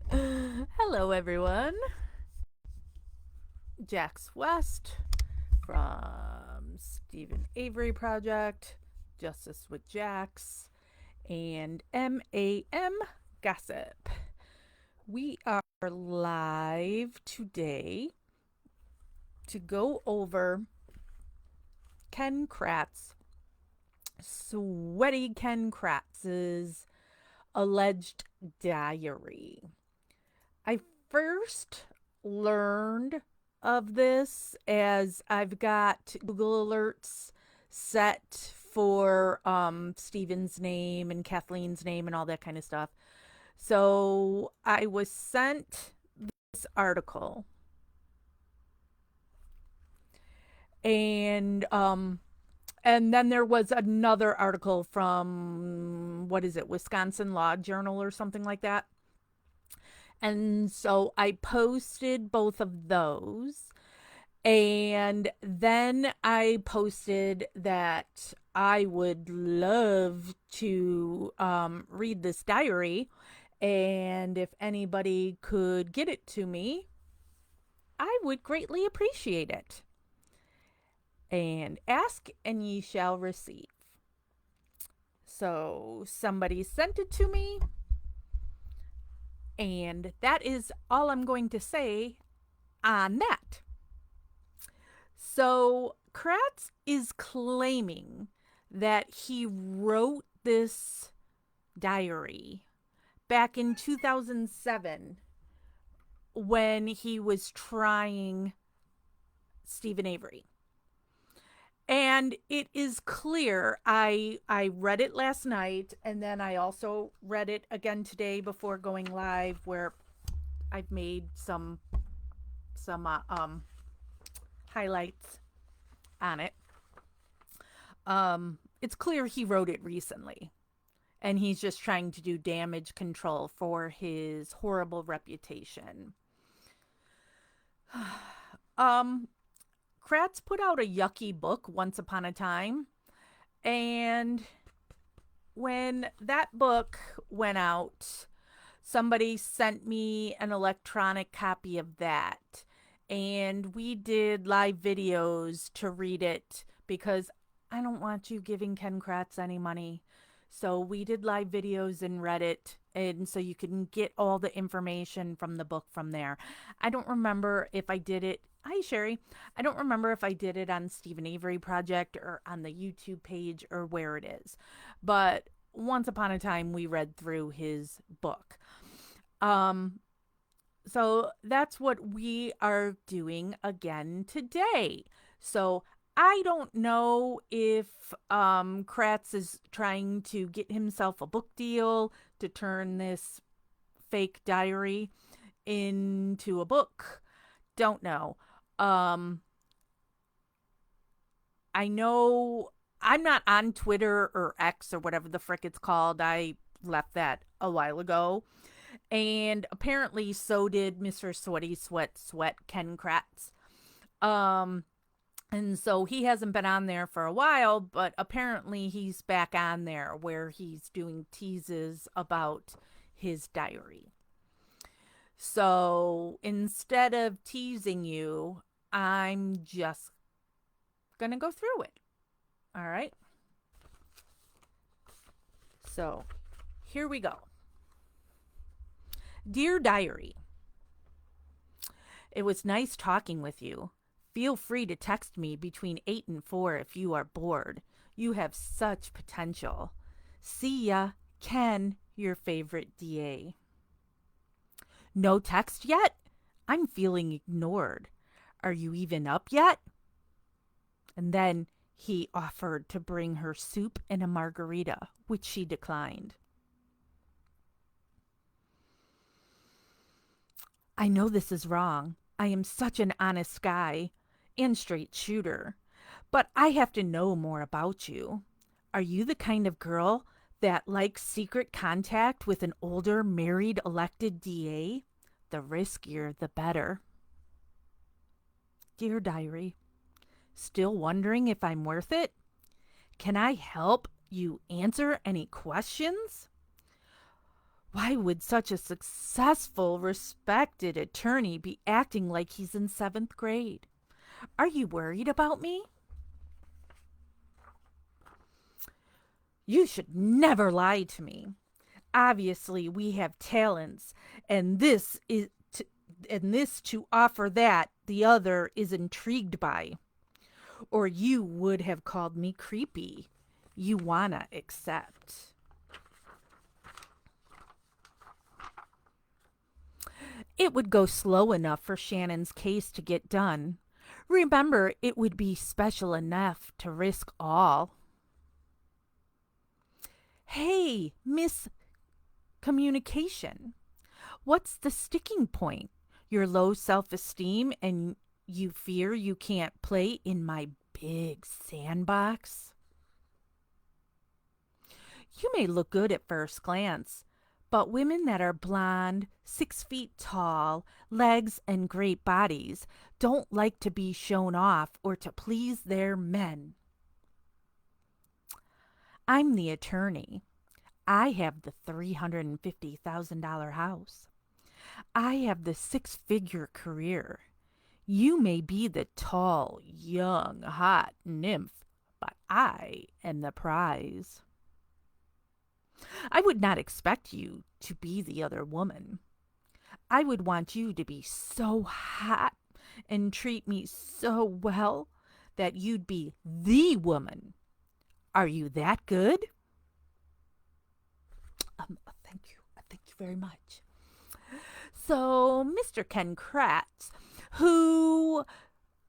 Hello, everyone. Jax West from Stephen Avery Project, Justice with Jax, and MAM Gossip. We are live today to go over Ken Kratz, Sweaty Ken Kratz's alleged diary. I first learned of this as I've got Google alerts set for Steven's name and Kathleen's name and all that kind of stuff. So I was sent this article, and then there was another article from, what is it, Wisconsin Law Journal or something like that. And so I posted both of those. And then I posted that I would love to read this diary. And if anybody could get it to me, I would greatly appreciate it. And ask, and ye shall receive. So somebody sent it to me. And that is all I'm going to say on that. So Kratz is claiming that he wrote this diary back in 2007 when he was trying Stephen Avery. And it is clear. I read it last night, and then I also read it again today before going live, where I've made some highlights on it. It's clear he wrote it recently, and he's just trying to do damage control for his horrible reputation. um, Kratz put out a yucky book once upon a time, and when that book went out, somebody sent me an electronic copy of that. And we did live videos to read it because I don't want you giving Ken Kratz any money. So we did live videos and read it. And so you can get all the information from the book from there. I don't remember if I did it. Hi, Sherry. I don't remember if I did it on Stephen Avery Project or on the YouTube page or where it is. But once upon a time, we read through his book. Um, so that's what we are doing again today. So I don't know if Kratz is trying to get himself a book deal to turn this fake diary into a book. Don't know. Um, I know I'm not on Twitter or X or whatever the frick it's called. I left that a while ago. And apparently so did Mr. Sweaty Sweat Ken Kratz. Um and so he hasn't been on there for a while, but apparently he's back on there where he's doing teases about his diary. So instead of teasing you, I'm just going to go through it. All right. So here we go. Dear Diary, it was nice talking with you. Feel free to text me between 8 and 4 if you are bored. You have such potential. See ya, Ken, your favorite DA. No text yet? I'm feeling ignored. Are you even up yet? And then he offered to bring her soup and a margarita, which she declined. I know this is wrong. I am such an honest guy and straight shooter, but I have to know more about you. Are you the kind of girl that likes secret contact with an older married elected DA? The riskier, the better. Dear Diary, still wondering if I'm worth it? Can I help you answer any questions? Why would such a successful, respected attorney be acting like he's in seventh grade? Are you worried about me? You should never lie to me. Obviously, we have talents, and this to offer that the other is intrigued by. Or you would have called me creepy. You wanna accept. It would go slow enough for Shannon's case to get done. Remember, it would be special enough to risk all. Hey, Miss Communication, what's the sticking point? Your low self esteem and you fear you can't play in my big sandbox? You may look good at first glance, but women that are blonde, 6 feet tall, legs, and great bodies don't like to be shown off or to please their men. I'm the attorney. I have the $350,000 house. I have the six-figure career. You may be the tall, young, hot nymph, but I am the prize. I would not expect you to be the other woman. I would want you to be so hot and treat me so well that you'd be the woman. Are you that good? Thank you. Thank you very much. So, Mr. Ken Kratz, who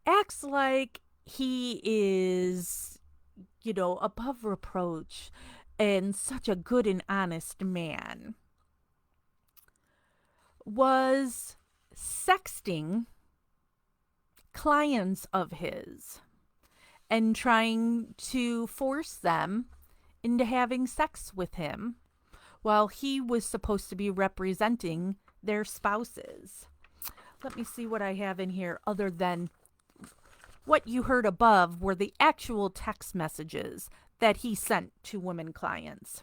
acts like he is, above reproach and such a good and honest man, was sexting clients of his and trying to force them into having sex with him while he was supposed to be representing their spouses. Let me see what I have in here other than what you heard above were the actual text messages that he sent to women clients.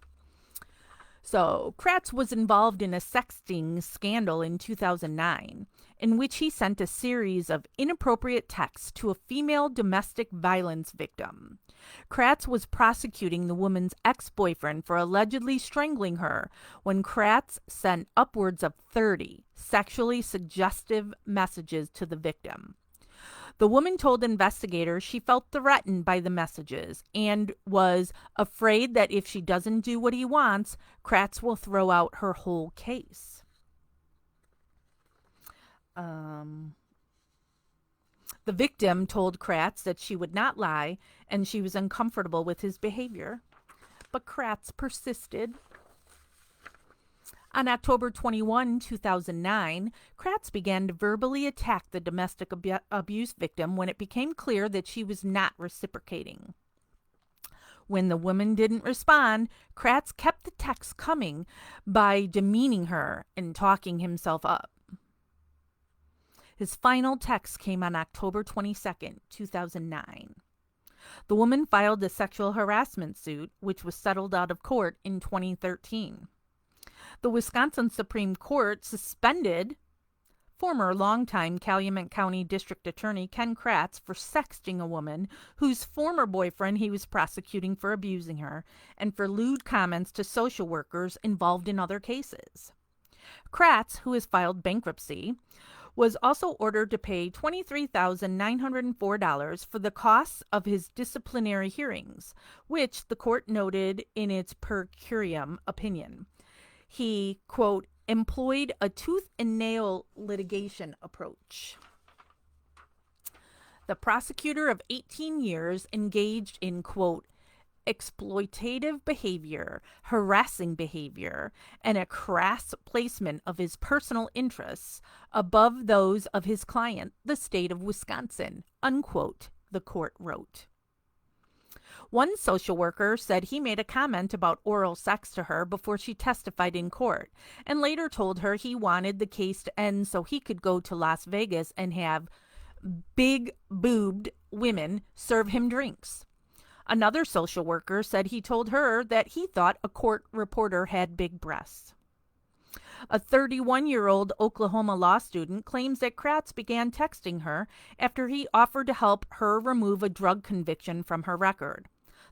So, Kratz was involved in a sexting scandal in 2009, in which he sent a series of inappropriate texts to a female domestic violence victim. Kratz was prosecuting the woman's ex-boyfriend for allegedly strangling her when Kratz sent upwards of 30 sexually suggestive messages to the victim. The woman told investigators she felt threatened by the messages and was afraid that if she doesn't do what he wants, Kratz will throw out her whole case. The victim told Kratz that she would not lie and she was uncomfortable with his behavior, but Kratz persisted. On October 21, 2009, Kratz began to verbally attack the domestic abuse victim when it became clear that she was not reciprocating. When the woman didn't respond, Kratz kept the texts coming by demeaning her and talking himself up. His final text came on October 22, 2009. The woman filed a sexual harassment suit, which was settled out of court in 2013. The Wisconsin Supreme Court suspended former longtime Calumet County District Attorney Ken Kratz for sexting a woman whose former boyfriend he was prosecuting for abusing her and for lewd comments to social workers involved in other cases. Kratz, who has filed bankruptcy, was also ordered to pay $23,904 for the costs of his disciplinary hearings, which the court noted in its per curiam opinion. He, quote, employed a tooth and nail litigation approach. The prosecutor of 18 years engaged in, quote, exploitative behavior, harassing behavior, and a crass placement of his personal interests above those of his client, the state of Wisconsin, unquote, the court wrote. One social worker said he made a comment about oral sex to her before she testified in court, and later told her he wanted the case to end so he could go to Las Vegas and have big-boobed women serve him drinks. Another social worker said he told her that he thought a court reporter had big breasts. A 31-year-old Oklahoma law student claims that Kratz began texting her after he offered to help her remove a drug conviction from her record.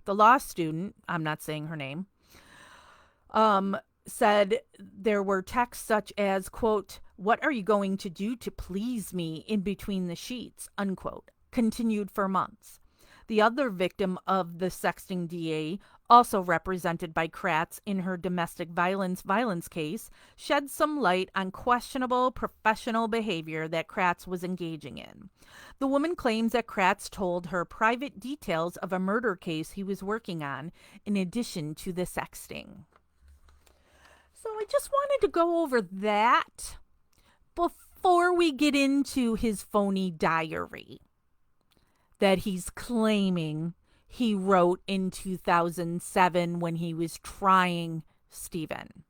The law student, I'm not saying her name, said there were texts such as, quote, "What are you going to do to please me in between the sheets," unquote, continued for months. The other victim of the sexting DA, also represented by Kratz in her domestic violence case, shed some light on questionable professional behavior that Kratz was engaging in. The woman claims that Kratz told her private details of a murder case he was working on, in addition to the sexting. So I just wanted to go over that before we get into his phony diary that he's claiming he wrote in 2007 when he was trying Stephen.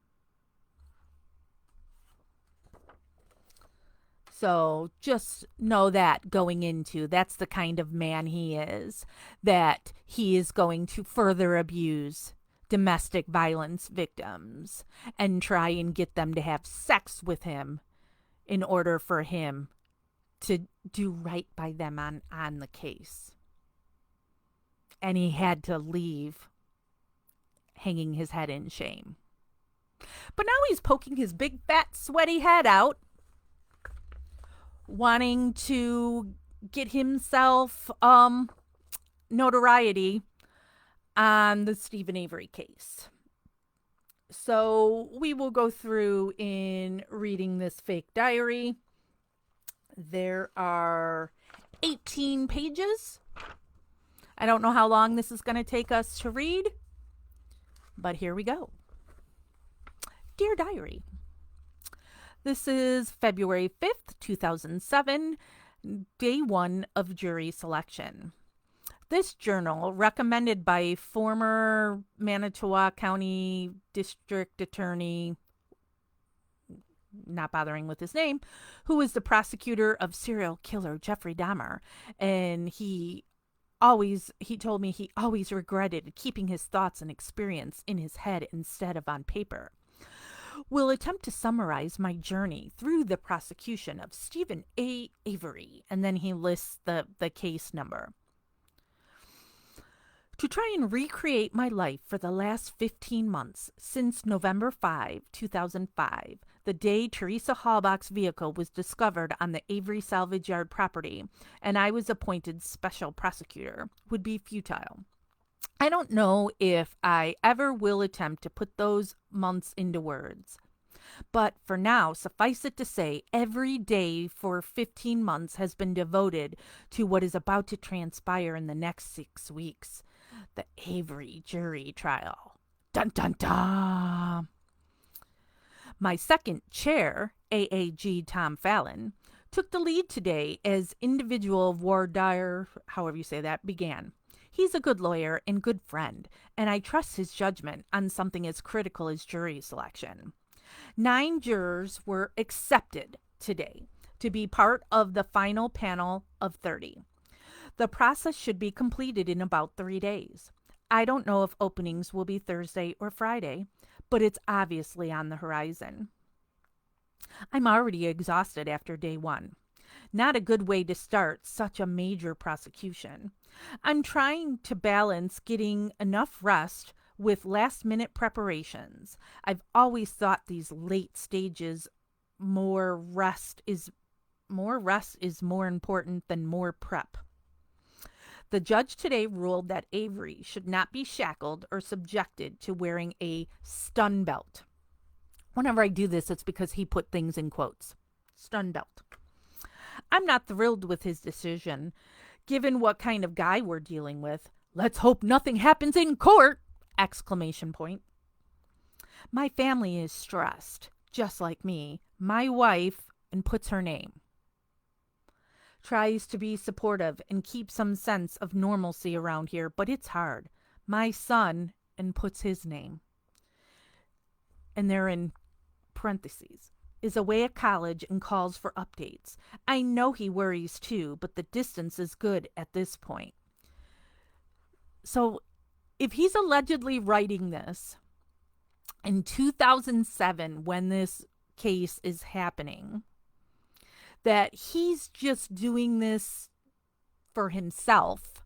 So just know that going into, that's the kind of man he is, that he is going to further abuse domestic violence victims and try and get them to have sex with him in order for him to do right by them on the case. And he had to leave hanging his head in shame. But now he's poking his big, fat, sweaty head out, wanting to get himself notoriety on the Steven Avery case. So we will go through in reading this fake diary. There are 18 pages. I don't know how long this is going to take us to read, but here we go. Dear Diary, this is February 5th, 2007, day 1 of jury selection. This journal, recommended by former Manitowoc County District Attorney, not bothering with his name, who was the prosecutor of serial killer Jeffrey Dahmer, and he told me he always regretted keeping his thoughts and experience in his head instead of on paper. Will attempt to summarize my journey through the prosecution of Stephen A. Avery, and then he lists the case number. To try and recreate my life for the last 15 months, since November 5, 2005, the day Teresa Halbach's vehicle was discovered on the Avery Salvage Yard property, and I was appointed special prosecutor, would be futile. I don't know if I ever will attempt to put those months into words. But for now, suffice it to say, every day for 15 months has been devoted to what is about to transpire in the next 6 weeks. The Avery jury trial. Dun dun dun! My second chair, AAG Tom Fallon, took the lead today as individual voir dire, however you say that, began. He's a good lawyer and good friend, and I trust his judgment on something as critical as jury selection. 9 jurors were accepted today to be part of the final panel of 30. The process should be completed in about 3 days. I don't know if openings will be Thursday or Friday, but it's obviously on the horizon. I'm already exhausted after day 1. Not a good way to start such a major prosecution. I'm trying to balance getting enough rest with last-minute preparations. I've always thought these late stages more rest is more important than more prep. The judge today ruled that Avery should not be shackled or subjected to wearing a stun belt. Whenever I do this, it's because he put things in quotes. Stun belt. I'm not thrilled with his decision, given what kind of guy we're dealing with. Let's hope nothing happens in court! Exclamation point. My family is stressed, just like me. My wife, and puts her name, tries to be supportive and keep some sense of normalcy around here, but it's hard. My son, and puts his name, and they're in parentheses, is away at college and calls for updates. I know he worries too, but the distance is good at this point. So if he's allegedly writing this in 2007 when this case is happening, that he's just doing this for himself,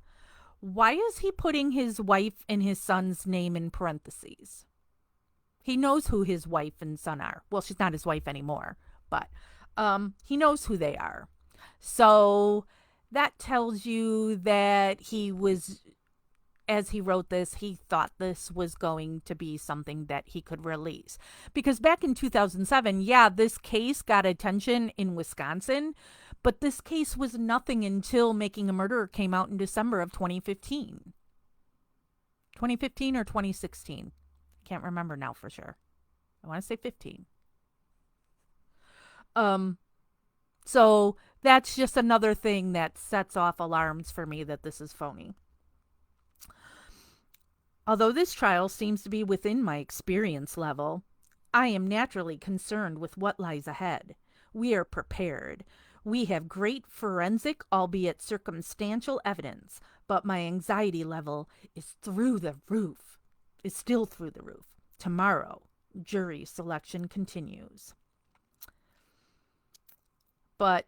why is he putting his wife and his son's name in parentheses? He knows who his wife and son are. Well, she's not his wife anymore, but he knows who they are. So that tells you that he was, as he wrote this, he thought this was going to be something that he could release. Because back in 2007, yeah, this case got attention in Wisconsin, but this case was nothing until Making a Murderer came out in December of 2015. 2015 or 2016? I can't remember now for sure. I want to say 15. So that's just another thing that sets off alarms for me that this is phony. Although this trial seems to be within my experience level, I am naturally concerned with what lies ahead. We are prepared. We have great forensic, albeit circumstantial evidence, but my anxiety level is through the roof. Is still through the roof. Tomorrow, jury selection continues. But,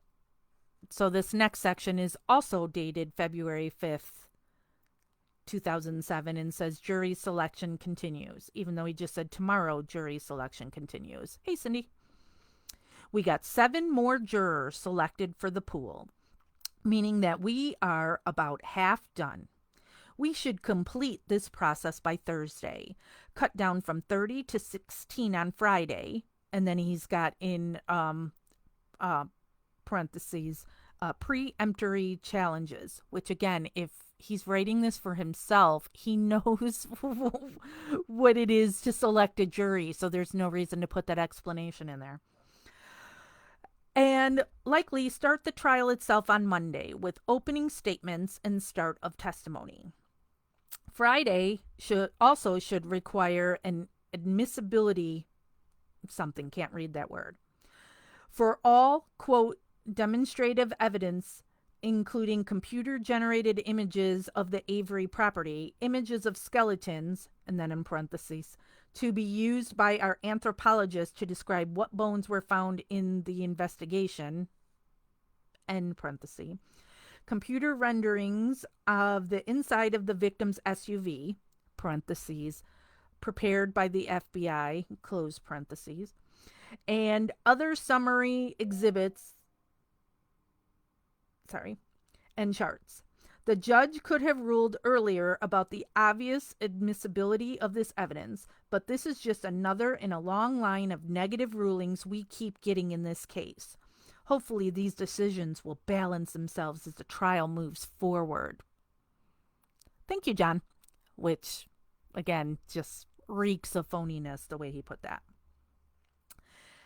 so this next section is also dated February 5th, 2007, and says jury selection continues, even though he just said tomorrow jury selection continues. Hey, Cindy. We got 7 more jurors selected for the pool, meaning that we are about half done. We should complete this process by Thursday, cut down from 30 to 16 on Friday, and then he's got in parentheses pre-emptory challenges, which again, if he's writing this for himself, he knows what it is to select a jury, so there's no reason to put that explanation in there. And likely start the trial itself on Monday with opening statements and start of testimony. Friday should require an admissibility something, can't read that word, for all, quote, demonstrative evidence, including computer-generated images of the Avery property, images of skeletons, and then in parentheses, to be used by our anthropologist to describe what bones were found in the investigation, end parenthesis, computer renderings of the inside of the victim's SUV, parentheses, prepared by the FBI, close parentheses, and other summary exhibits, and charts. The judge could have ruled earlier about the obvious admissibility of this evidence, but this is just another in a long line of negative rulings we keep getting in this case. Hopefully these decisions will balance themselves as the trial moves forward. Thank you, John. Which, again, just reeks of phoniness the way he put that.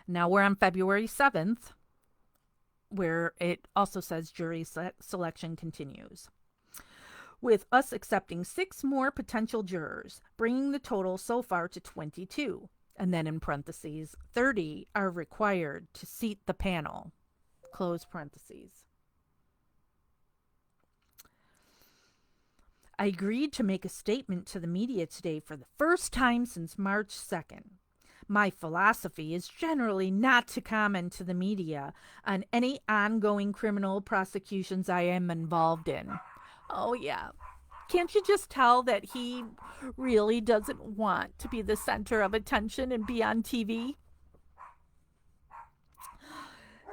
Now we're on February 7th, where it also says jury selection continues, with us accepting 6 more potential jurors, bringing the total so far to 22. And then in parentheses, 30 are required to seat the panel, close parentheses. I agreed to make a statement to the media today for the first time since March 2nd. My philosophy is generally not to comment to the media on any ongoing criminal prosecutions I am involved in. Oh, yeah. Can't you just tell that he really doesn't want to be the center of attention and be on TV?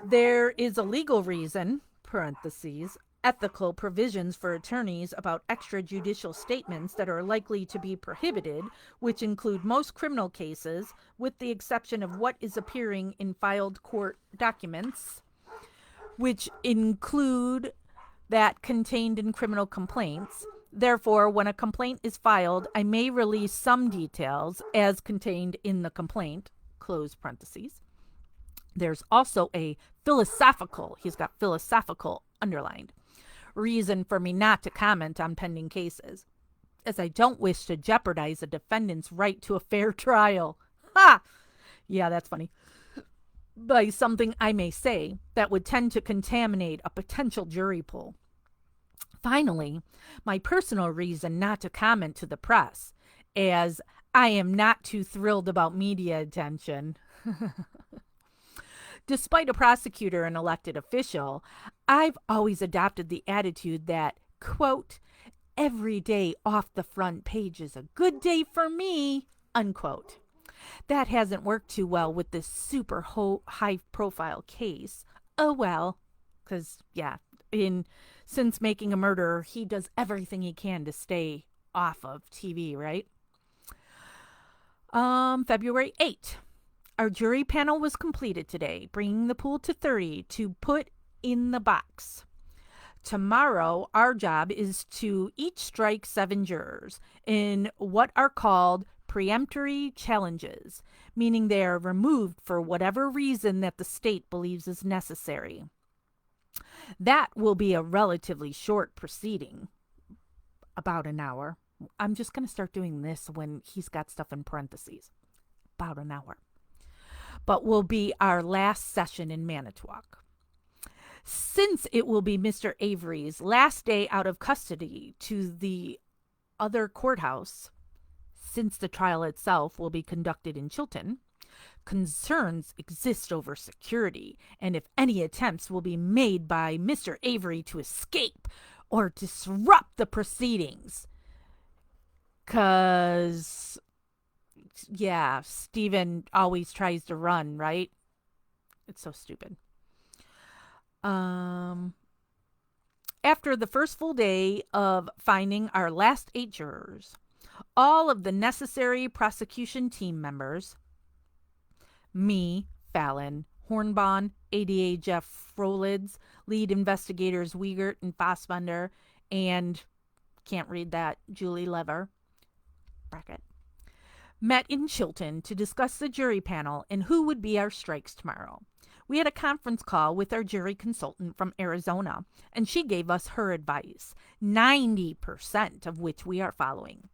There is a legal reason, parentheses, ethical provisions for attorneys about extrajudicial statements that are likely to be prohibited, which include most criminal cases, with the exception of what is appearing in filed court documents, which include that contained in criminal complaints. Therefore, when a complaint is filed, I may release some details as contained in the complaint, close parentheses. There's also a philosophical, he's got philosophical underlined, reason for me not to comment on pending cases, as I don't wish to jeopardize a defendant's right to a fair trial. Ha! Yeah, that's funny. By something I may say that would tend to contaminate a potential jury pool. Finally, my personal reason not to comment to the press, as I am not too thrilled about media attention. Despite a prosecutor and elected official, I've always adopted the attitude that, quote, every day off the front page is a good day for me, unquote. That hasn't worked too well with this super high profile case. Oh well, because, yeah, since Making a Murderer, he does everything he can to stay off of TV, right? February 8th. Our jury panel was completed today, bringing the pool to 30 to put in the box. Tomorrow, our job is to each strike 7 jurors in what are called preemptory challenges, meaning they are removed for whatever reason that the state believes is necessary. That will be a relatively short proceeding, about an hour. I'm just going to start doing this when he's got stuff in parentheses. About an hour. But will be our last session in Manitowoc. Since it will be Mr. Avery's last day out of custody to the other courthouse, since the trial itself will be conducted in Chilton, concerns exist over security and if any attempts will be made by Mr. Avery to escape or disrupt the proceedings. 'Cause, yeah, Stephen always tries to run, right? It's so stupid. After the first full day of finding our last 8 jurors, all of the necessary prosecution team members, me, Fallon, Hornbaum, ADA Jeff Frolids, lead investigators Wiegert and Fassbender, and, can't read that, Julie Lever, bracket, met in Chilton to discuss the jury panel and who would be our strikes tomorrow. We had a conference call with our jury consultant from Arizona, and she gave us her advice, 90% of which we are following.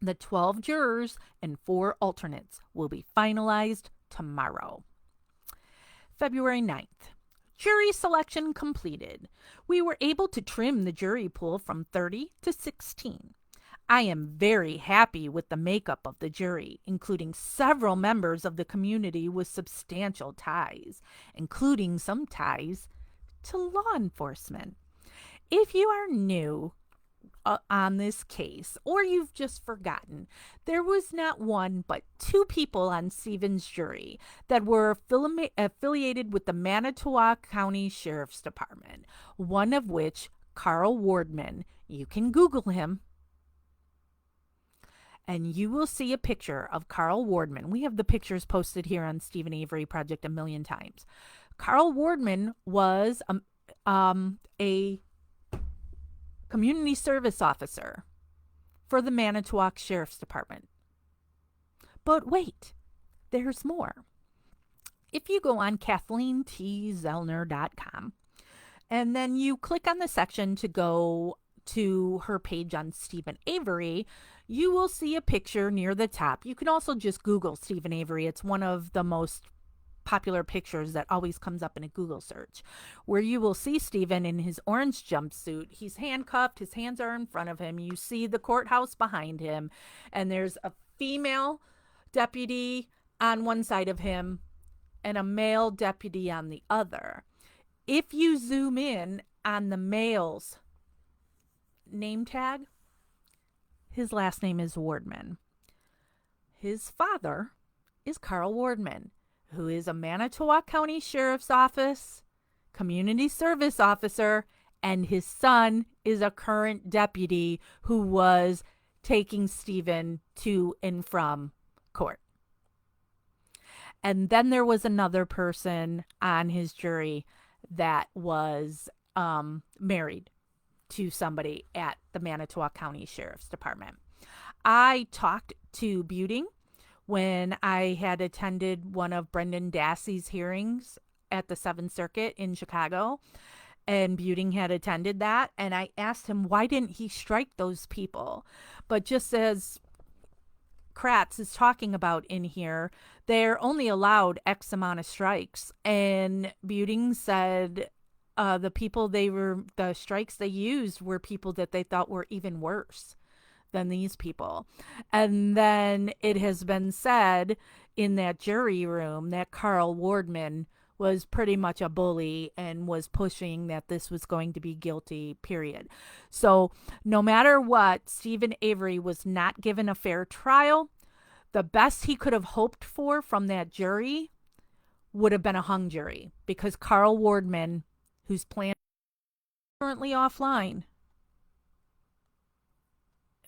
The 12 jurors and 4 alternates will be finalized tomorrow. February 9th. Jury selection completed. We were able to trim the jury pool from 30 to 16. I am very happy with the makeup of the jury, including several members of the community with substantial ties, including some ties to law enforcement. If you are new on this case, or you've just forgotten, there was not one but 2 people on Stephen's jury that were affiliated with the Manitowoc County Sheriff's Department, one of which, Carl Wardman. You can Google him, and you will see a picture of Carl Wardman. We have the pictures posted here on Stephen Avery Project a million times. Carl Wardman was a community service officer for the Manitowoc Sheriff's Department. But wait, there's more. If you go on KathleenTZellner.com and then you click on the section to go to her page on Stephen Avery, you will see a picture near the top. You can also just Google Stephen Avery. It's one of the most popular pictures that always comes up in a Google search, where you will see Stephen in his orange jumpsuit. He's handcuffed. His hands are in front of him. You see the courthouse behind him, and there's a female deputy on one side of him and a male deputy on the other. If you zoom in on the male's name tag, his last name is Wardman. His father is Carl Wardman, who is a Manitowoc County Sheriff's Office community service officer, and his son is a current deputy who was taking Stephen to and from court. And then there was another person on his jury that was married to somebody at the Manitowoc County Sheriff's Department. I talked to Buting when I had attended one of Brendan Dassey's hearings at the 7th Circuit in Chicago, and Buting had attended that, and I asked him why didn't he strike those people. But just as Kratz is talking about in here, they're only allowed X amount of strikes, and Buting said the strikes they used were people that they thought were even worse than these people. And then it has been said in that jury room that Carl Wardman was pretty much a bully and was pushing that this was going to be guilty, period. So, no matter what, Stephen Avery was not given a fair trial. The best he could have hoped for from that jury would have been a hung jury because Carl Wardman, whose plan is currently offline,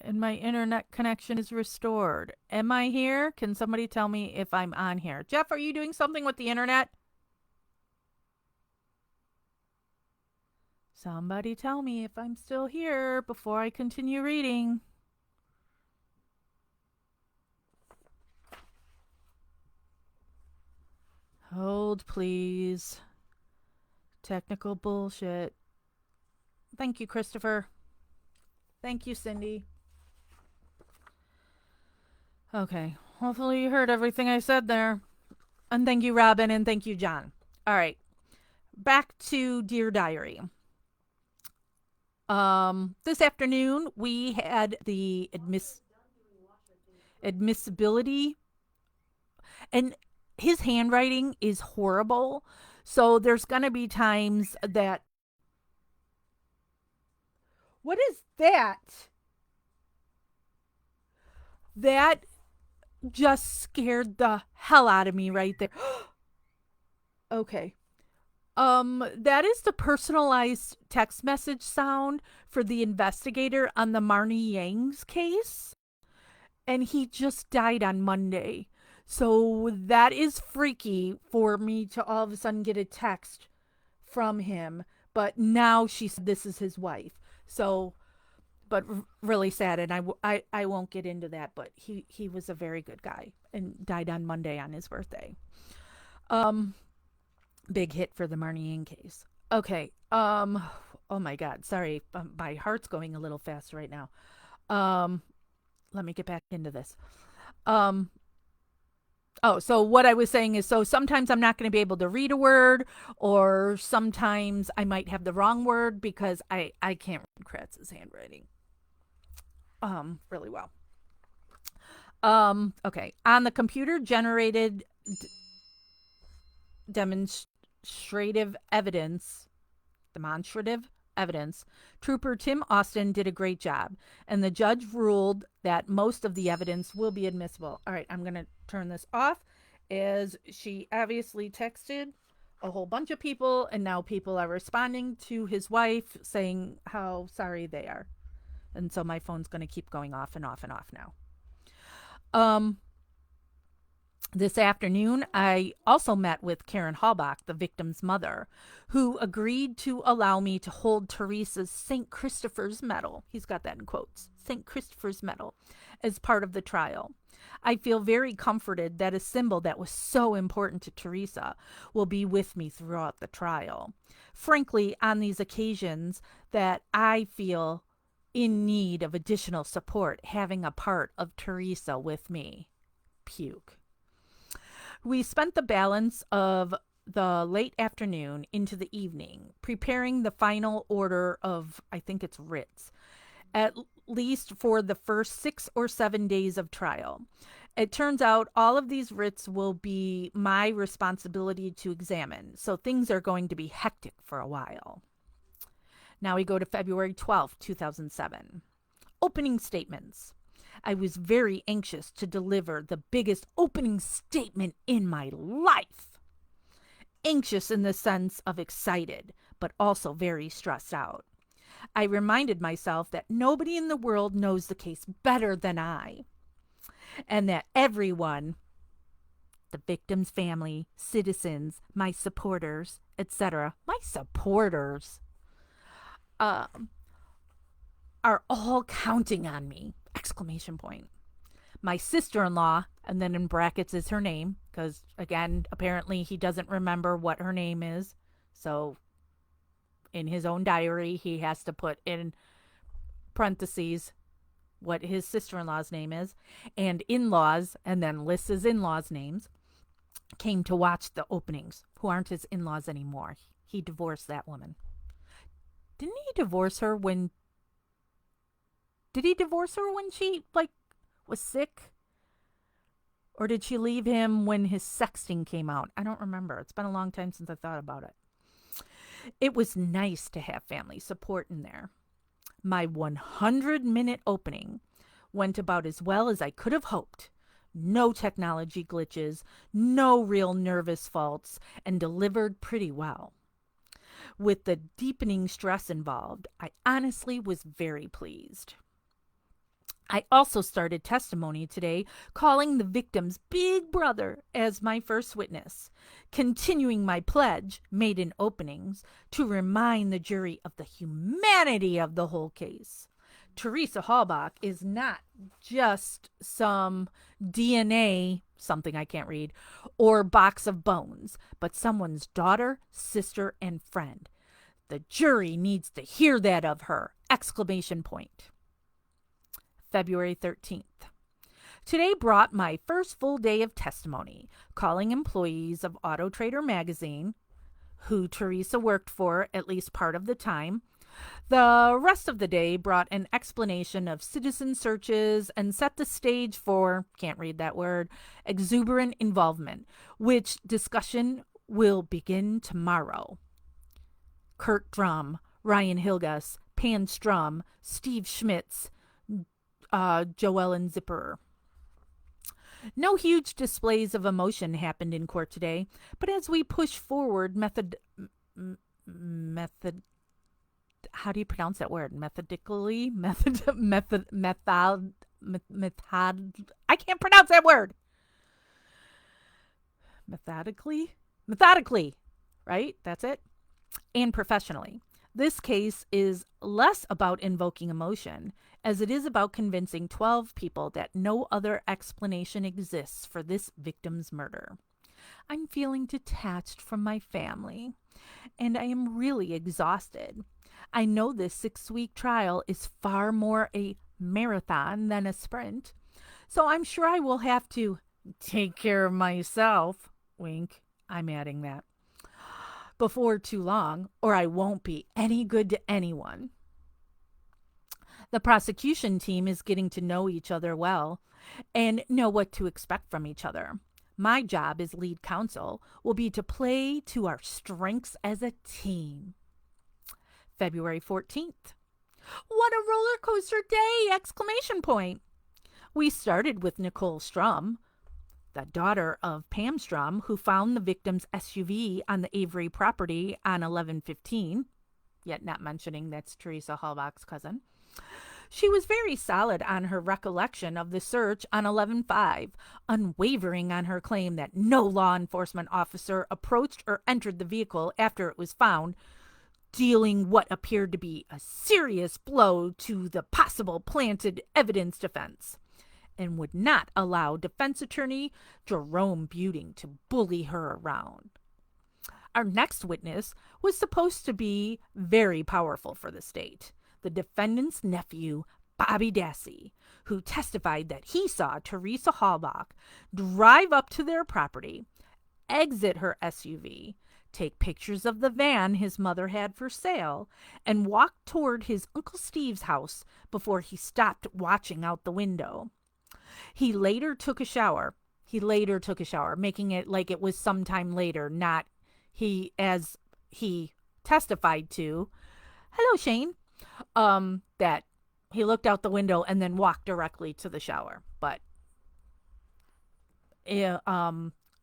and my internet connection is restored. Am I here? Can somebody tell me if I'm on here? Jeff, are you doing something with the internet? Somebody tell me if I'm still here before I continue reading. Hold, please. Technical bullshit. Thank you, Christopher. Thank you, Cindy. Okay. Hopefully you heard everything I said there. And thank you, Robin, and thank you, John. All right. Back to Dear Diary. This afternoon we had the admissibility, and his handwriting is horrible. So there's going to be times that. What is that? That just scared the hell out of me right there. Okay. That is the personalized text message sound for the investigator on the Marnie Yang's case. And he just died on Monday. So that is freaky for me to all of a sudden get a text from him. But now she said this is his wife. So, but really sad. And I won't get into that. But he was a very good guy and died on Monday on his birthday. Big hit for the Marnie Yang case. Okay. Oh my God. Sorry. My heart's going a little fast right now. Let me get back into this. So what I was saying is, so sometimes I'm not going to be able to read a word, or sometimes I might have the wrong word because I can't read Kratz's handwriting really well. Okay. On the computer generated demonstrative evidence, Trooper Tim Austin did a great job, and the judge ruled that most of the evidence will be admissible. All right, I'm going to turn this off, as she obviously texted a whole bunch of people, and now people are responding to his wife saying how sorry they are. And so my phone's going to keep going off and off and off now. This afternoon, I also met with Karen Halbach, the victim's mother, who agreed to allow me to hold Teresa's St. Christopher's medal. He's got that in quotes. St. Christopher's medal as part of the trial. I feel very comforted that a symbol that was so important to Teresa will be with me throughout the trial. Frankly, on these occasions that I feel in need of additional support, having a part of Teresa with me. Puke. We spent the balance of the late afternoon into the evening preparing the final order of, I think it's writs, at least for the first 6 or 7 days of trial. It turns out all of these writs will be my responsibility to examine, so things are going to be hectic for a while. Now we go to February 12th, 2007. Opening statements. I was very anxious to deliver the biggest opening statement in my life. Anxious in the sense of excited, but also very stressed out. I reminded myself that nobody in the world knows the case better than I, and that everyone, the victim's family, citizens, my supporters, etc., my supporters, are all counting on me! Exclamation point. My sister-in-law, and then in brackets is her name, because again, apparently he doesn't remember what her name is. So in his own diary, he has to put in parentheses what his sister-in-law's name is, and in-laws, and then lists his in-laws' names, came to watch the openings, who aren't his in-laws anymore. He divorced that woman. Didn't he divorce her when... Did he divorce her when she, was sick? Or did she leave him when his sexting came out? I don't remember. It's been a long time since I thought about it. It was nice to have family support in there. My 100-minute opening went about as well as I could have hoped. No technology glitches, no real nervous faults, and delivered pretty well. With the deepening stress involved, I honestly was very pleased. I also started testimony today calling the victim's big brother as my first witness, continuing my pledge made in openings to remind the jury of the humanity of the whole case. Teresa Halbach is not just some DNA, something I can't read, or box of bones, but someone's daughter, sister, and friend. The jury needs to hear that of her! Exclamation point. February 13th. Today brought my first full day of testimony, calling employees of Auto Trader magazine, who Teresa worked for at least part of the time. The rest of the day brought an explanation of citizen searches and set the stage for, can't read that word, exuberant involvement, which discussion will begin tomorrow. Kurt Drum, Ryan Hilgas, Pan Strum, Steve Schmitz, Joellen Zipperer. No huge displays of emotion happened in court today, but as we push forward how do you pronounce that word? Methodically? I can't pronounce that word. Methodically, right? That's it. And professionally. This case is less about invoking emotion as it is about convincing 12 people that no other explanation exists for this victim's murder. I'm feeling detached from my family, and I am really exhausted. I know this 6-week trial is far more a marathon than a sprint, so I'm sure I will have to take care of myself, wink, I'm adding that, before too long, or I won't be any good to anyone. The prosecution team is getting to know each other well and know what to expect from each other. My job as lead counsel will be to play to our strengths as a team. February 14th. What a roller coaster day! Exclamation point. We started with Nicole Strum, the daughter of Pam Strum, who found the victim's SUV on the Avery property on 11/15, yet not mentioning that's Teresa Halbach's cousin. She was very solid on her recollection of the search on 11/5, unwavering on her claim that no law enforcement officer approached or entered the vehicle after it was found, dealing what appeared to be a serious blow to the possible planted evidence defense, and would not allow defense attorney Jerome Buting to bully her around. Our next witness was supposed to be very powerful for the state, the defendant's nephew, Bobby Dassey, who testified that he saw Teresa Halbach drive up to their property, exit her SUV, take pictures of the van his mother had for sale, and walk toward his Uncle Steve's house before he stopped watching out the window. He later took a shower, making it like it was sometime later, not he, as he testified to. Hello, Shane. That he looked out the window and then walked directly to the shower. But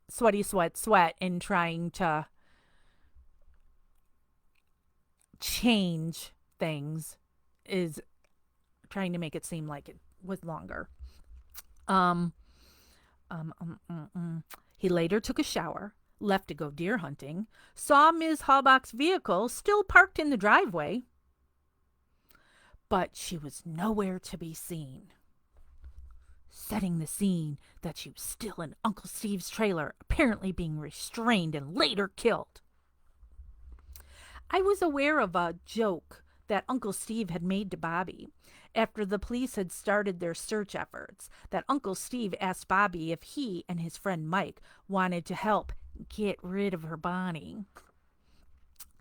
sweat in trying to change things is trying to make it seem like it was longer. He later took a shower, left to go deer hunting, saw Ms. Halbach's vehicle still parked in the driveway, but she was nowhere to be seen, setting the scene that she was still in Uncle Steve's trailer, apparently being restrained and later killed. I was aware of a joke that Uncle Steve had made to Bobby after the police had started their search efforts, that Uncle Steve asked Bobby if he and his friend Mike wanted to help get rid of her body.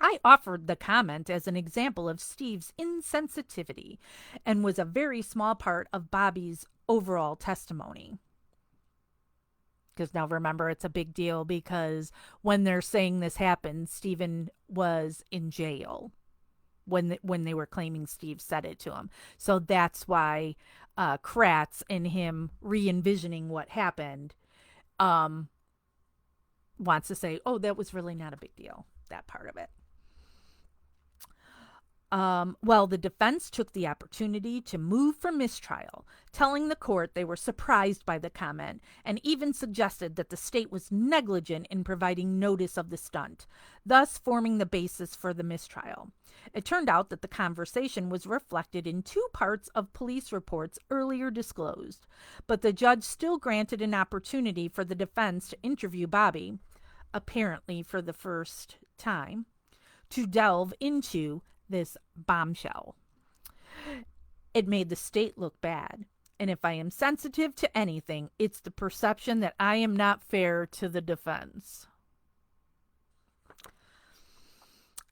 I offered the comment as an example of Steve's insensitivity and was a very small part of Bobby's overall testimony. Because now remember, it's a big deal because when they're saying this happened, Stephen was in jail when they were claiming Steve said it to him. So that's why Kratz and him re-envisioning what happened wants to say, oh, that was really not a big deal, that part of it. Well, the defense took the opportunity to move for mistrial, telling the court they were surprised by the comment and even suggested that the state was negligent in providing notice of the stunt, thus forming the basis for the mistrial. It turned out that the conversation was reflected in 2 parts of police reports earlier disclosed, but the judge still granted an opportunity for the defense to interview Bobby, apparently for the first time, to delve into this bombshell. It made the state look bad. And if I am sensitive to anything, it's the perception that I am not fair to the defense.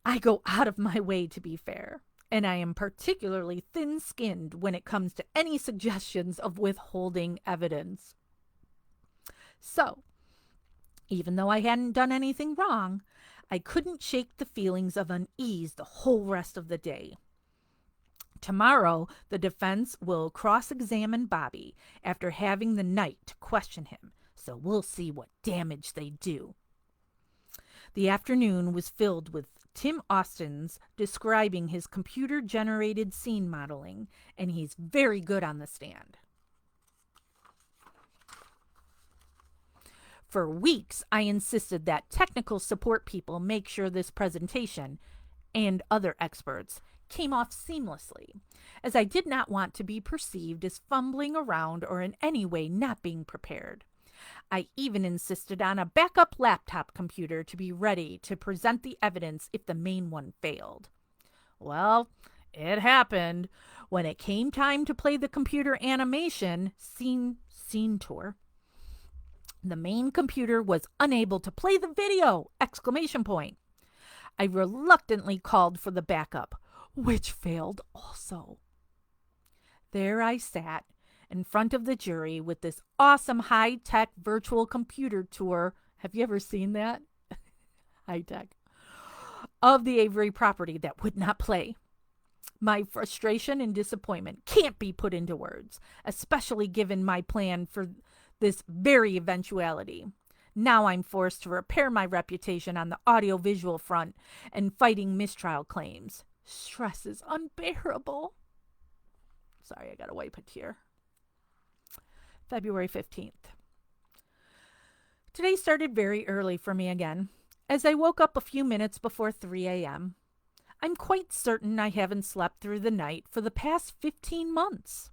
I go out of my way to be fair, and I am particularly thin-skinned when it comes to any suggestions of withholding evidence. So, even though I hadn't done anything wrong, I couldn't shake the feelings of unease the whole rest of the day. Tomorrow, the defense will cross-examine Bobby after having the night to question him, so we'll see what damage they do. The afternoon was filled with Tim Austin's describing his computer-generated scene modeling, and he's very good on the stand. For weeks, I insisted that technical support people make sure this presentation, and other experts, came off seamlessly, as I did not want to be perceived as fumbling around or in any way not being prepared. I even insisted on a backup laptop computer to be ready to present the evidence if the main one failed. Well, it happened. When it came time to play the computer animation scene tour, the main computer was unable to play the video! ! I reluctantly called for the backup, which failed also. There I sat in front of the jury with this awesome high-tech virtual computer tour. Have you ever seen that? High-tech. Of the Avery property that would not play. My frustration and disappointment can't be put into words, especially given my plan for this very eventuality. Now I'm forced to repair my reputation on the audiovisual front and fighting mistrial claims. Stress is unbearable. Sorry, I gotta wipe a tear. February 15th. Today started very early for me again, as I woke up a few minutes before 3 a.m. I'm quite certain I haven't slept through the night for the past 15 months.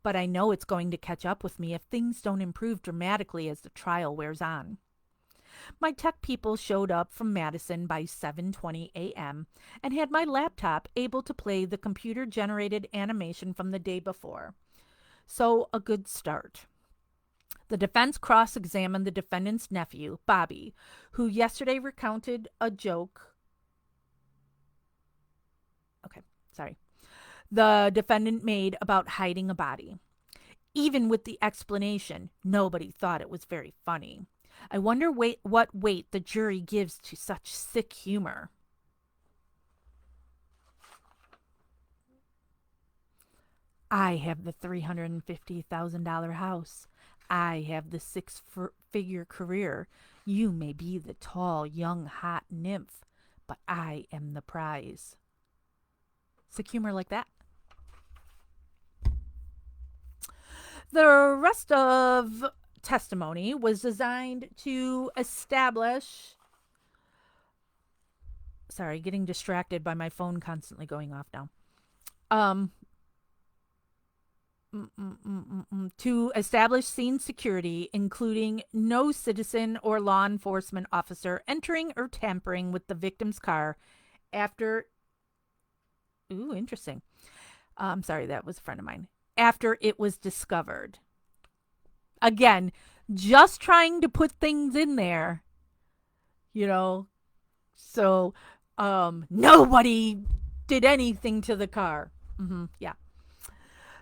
But I know it's going to catch up with me if things don't improve dramatically as the trial wears on. My tech people showed up from Madison by 7:20 a.m. and had my laptop able to play the computer-generated animation from the day before. So, a good start. The defense cross-examined the defendant's nephew, Bobby, who yesterday recounted a joke. The defendant made about hiding a body. Even with the explanation, nobody thought it was very funny. I wonder what weight the jury gives to such sick humor. I have the $350,000 house. I have the 6-figure career. You may be the tall, young, hot nymph, but I am the prize. Sick humor like that. The rest of testimony was designed to establish... Sorry, getting distracted by my phone constantly going off now. To establish scene security, including no citizen or law enforcement officer entering or tampering with the victim's car after... Ooh, interesting. Sorry, that was a friend of mine. After it was discovered. Again, just trying to put things in there, so nobody did anything to the car. Yeah.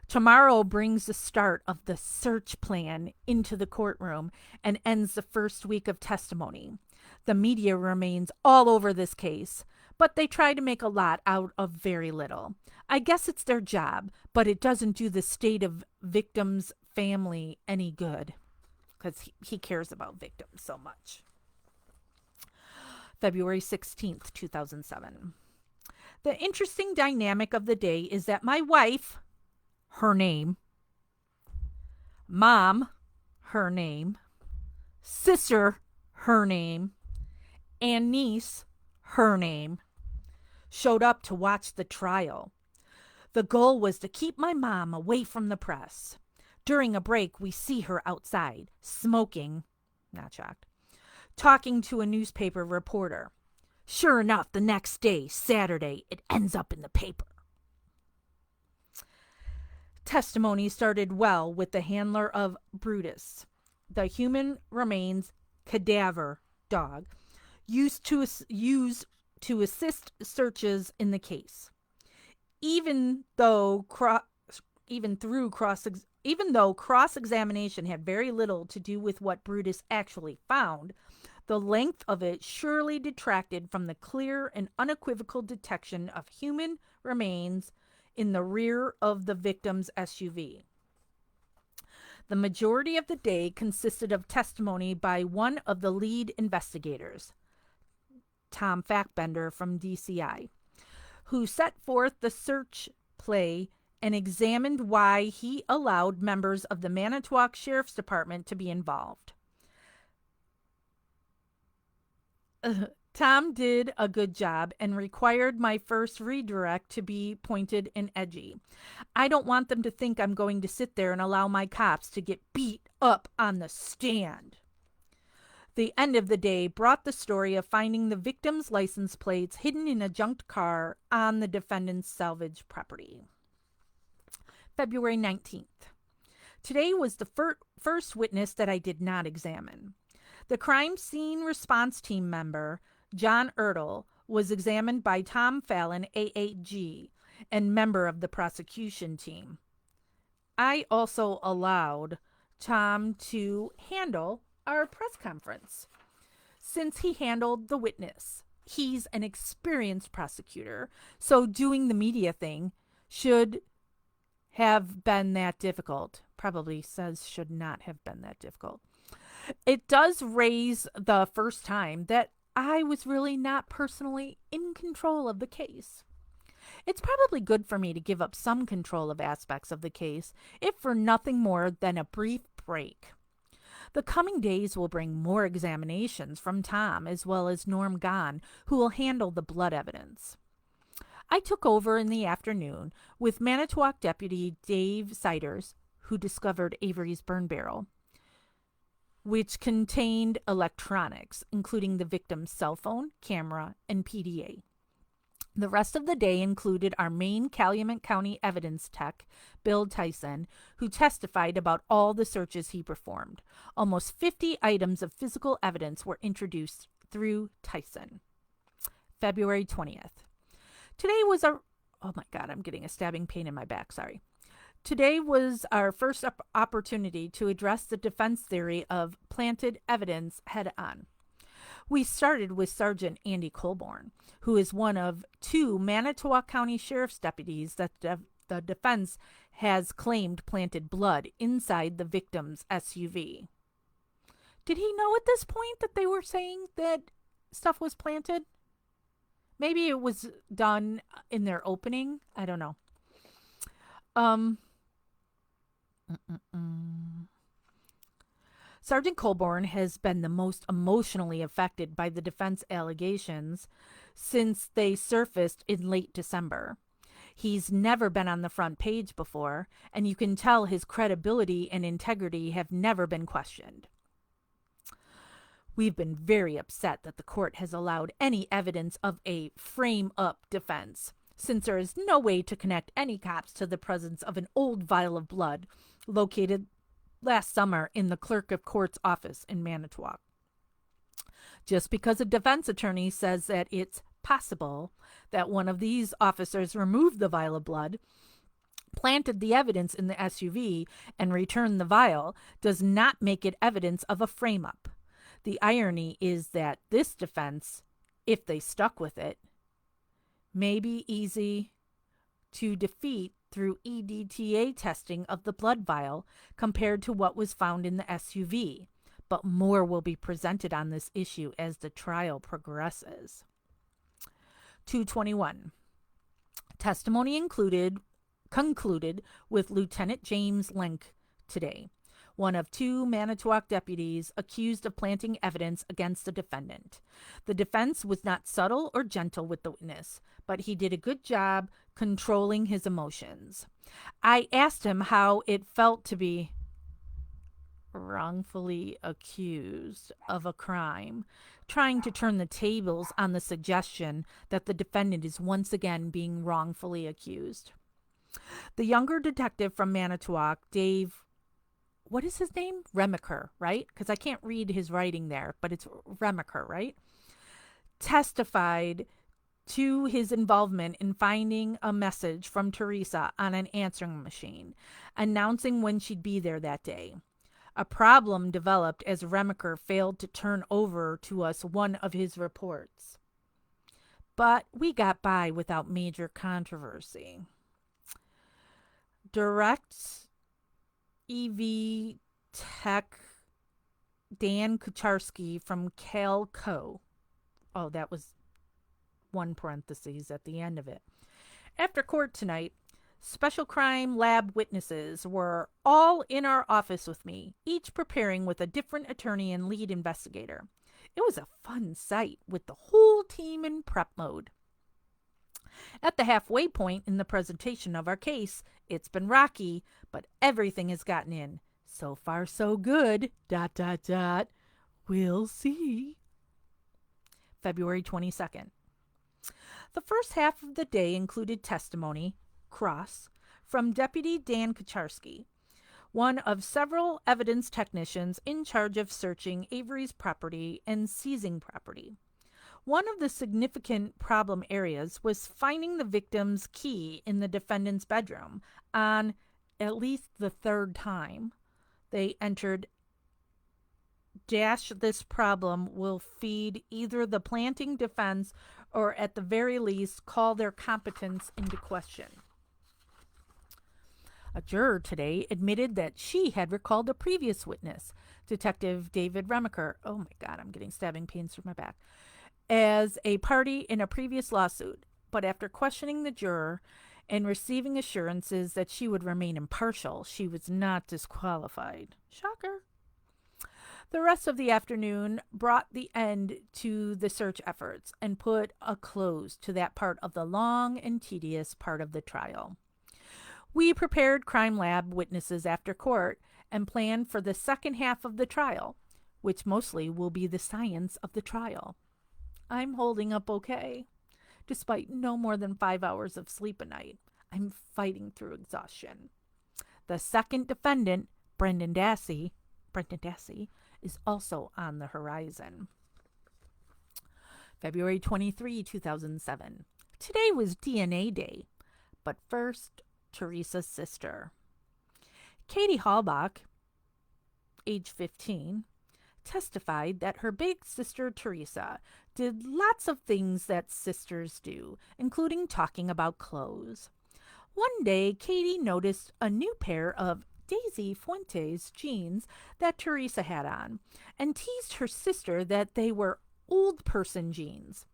Tomorrow brings the start of the search plan into the courtroom and ends the first week of testimony. The media remains all over this case, but they try to make a lot out of very little. I guess it's their job, but it doesn't do the state of victims' family any good because he cares about victims so much. February 16th, 2007. The interesting dynamic of the day is that my wife, her name, mom, her name, sister, her name, and niece, her name, showed up to watch the trial. The goal was to keep my mom away from the press. During a break, we see her outside, smoking, not shocked, talking to a newspaper reporter. Sure enough, the next day, Saturday, it ends up in the paper. Testimony started well with the handler of Brutus, the human remains cadaver dog, used to assist searches in the case. Even though cross-examination had very little to do with what Brutus actually found, the length of it surely detracted from the clear and unequivocal detection of human remains in the rear of the victim's SUV. The majority of the day consisted of testimony by one of the lead investigators, Tom Fackbender from DCI, who set forth the search play and examined why he allowed members of the Manitowoc Sheriff's Department to be involved. Tom did a good job and required my first redirect to be pointed and edgy. I don't want them to think I'm going to sit there and allow my cops to get beat up on the stand. The end of the day brought the story of finding the victim's license plates hidden in a junked car on the defendant's salvage property. February 19th. Today was the first witness that I did not examine. The crime scene response team member, John Ertl, was examined by Tom Fallon, AAG, and member of the prosecution team. I also allowed Tom to handle our press conference, since he handled the witness. He's an experienced prosecutor, so doing the media thing should have been that difficult. Probably says should not have been that difficult. It does raise the first time that I was really not personally in control of the case. It's probably good for me to give up some control of aspects of the case, if for nothing more than a brief break. The coming days will bring more examinations from Tom as well as Norm Gahn, who will handle the blood evidence. I took over in the afternoon with Manitowoc Deputy Dave Siders, who discovered Avery's burn barrel, which contained electronics, including the victim's cell phone, camera, and PDA. The rest of the day included our main Calumet County evidence tech, Bill Tyson, who testified about all the searches he performed. Almost 50 items of physical evidence were introduced through Tyson. February 20th. Today was our... Oh my God, I'm getting a stabbing pain in my back, sorry. Today was our first opportunity to address the defense theory of planted evidence head on. We started with Sergeant Andy Colborn, who is one of two Manitowoc County Sheriff's deputies that the defense has claimed planted blood inside the victim's SUV. Did he know at this point that they were saying that stuff was planted? Maybe it was done in their opening. I don't know. Sergeant Colborn has been the most emotionally affected by the defense allegations since they surfaced in late December. He's never been on the front page before, and you can tell his credibility and integrity have never been questioned. We've been very upset that the court has allowed any evidence of a frame-up defense, since there is no way to connect any cops to the presence of an old vial of blood located last summer in the clerk of court's office in Manitowoc. Just because a defense attorney says that it's possible that one of these officers removed the vial of blood planted the evidence in the SUV and returned the vial does not make it evidence of a frame-up. The irony is that this defense, if they stuck with it, may be easy to defeat through EDTA testing of the blood vial compared to what was found in the SUV, but more will be presented on this issue as the trial progresses. 221. Testimony concluded with Lieutenant James Lenk today, one of two Manitowoc deputies accused of planting evidence against the defendant. The defense was not subtle or gentle with the witness, but he did a good job controlling his emotions. I asked him how it felt to be wrongfully accused of a crime, trying to turn the tables on the suggestion that the defendant is once again being wrongfully accused. The younger detective from Manitowoc, Dave, what is his name? Remaker, right? Because I can't read his writing there, but it's Remaker, right? Testified to his involvement in finding a message from Teresa on an answering machine, announcing when she'd be there that day. A problem developed as Remaker failed to turn over to us one of his reports. But we got by without major controversy. Direct EV Tech Dan Kucharski from Calco. Oh, that was one parenthesis at the end of it. After court tonight, Special Crime Lab witnesses were all in our office with me, each preparing with a different attorney and lead investigator. It was a fun sight with the whole team in prep mode. At the halfway point in the presentation of our case, it's been rocky, but everything has gotten in. So far, so good. ... We'll see. February 22nd. The first half of the day included testimony, cross, from Deputy Dan Kucharski, one of several evidence technicians in charge of searching Avery's property and seizing property. One of the significant problem areas was finding the victim's key in the defendant's bedroom on at least the third time they entered. This problem will feed either the planting defense or at the very least call their competence into question. A juror today admitted that she had recalled a previous witness, Detective David Remaker. Oh my God, I'm getting stabbing pains through my back. As a party in a previous lawsuit, but after questioning the juror and receiving assurances that she would remain impartial, she was not disqualified. Shocker. The rest of the afternoon brought the end to the search efforts and put a close to that part of the long and tedious part of the trial. We prepared crime lab witnesses after court and planned for the second half of the trial, which mostly will be the science of the trial. I'm holding up okay. Despite no more than 5 hours of sleep a night, I'm fighting through exhaustion. The second defendant, Brendan Dassey, is also on the horizon. February 23, 2007. Today was DNA Day, but first, Teresa's sister. Katie Hallbach, age 15, testified that her big sister Teresa did lots of things that sisters do, including talking about clothes. One day, Katie noticed a new pair of Daisy Fuentes jeans that Teresa had on and teased her sister that they were old person jeans.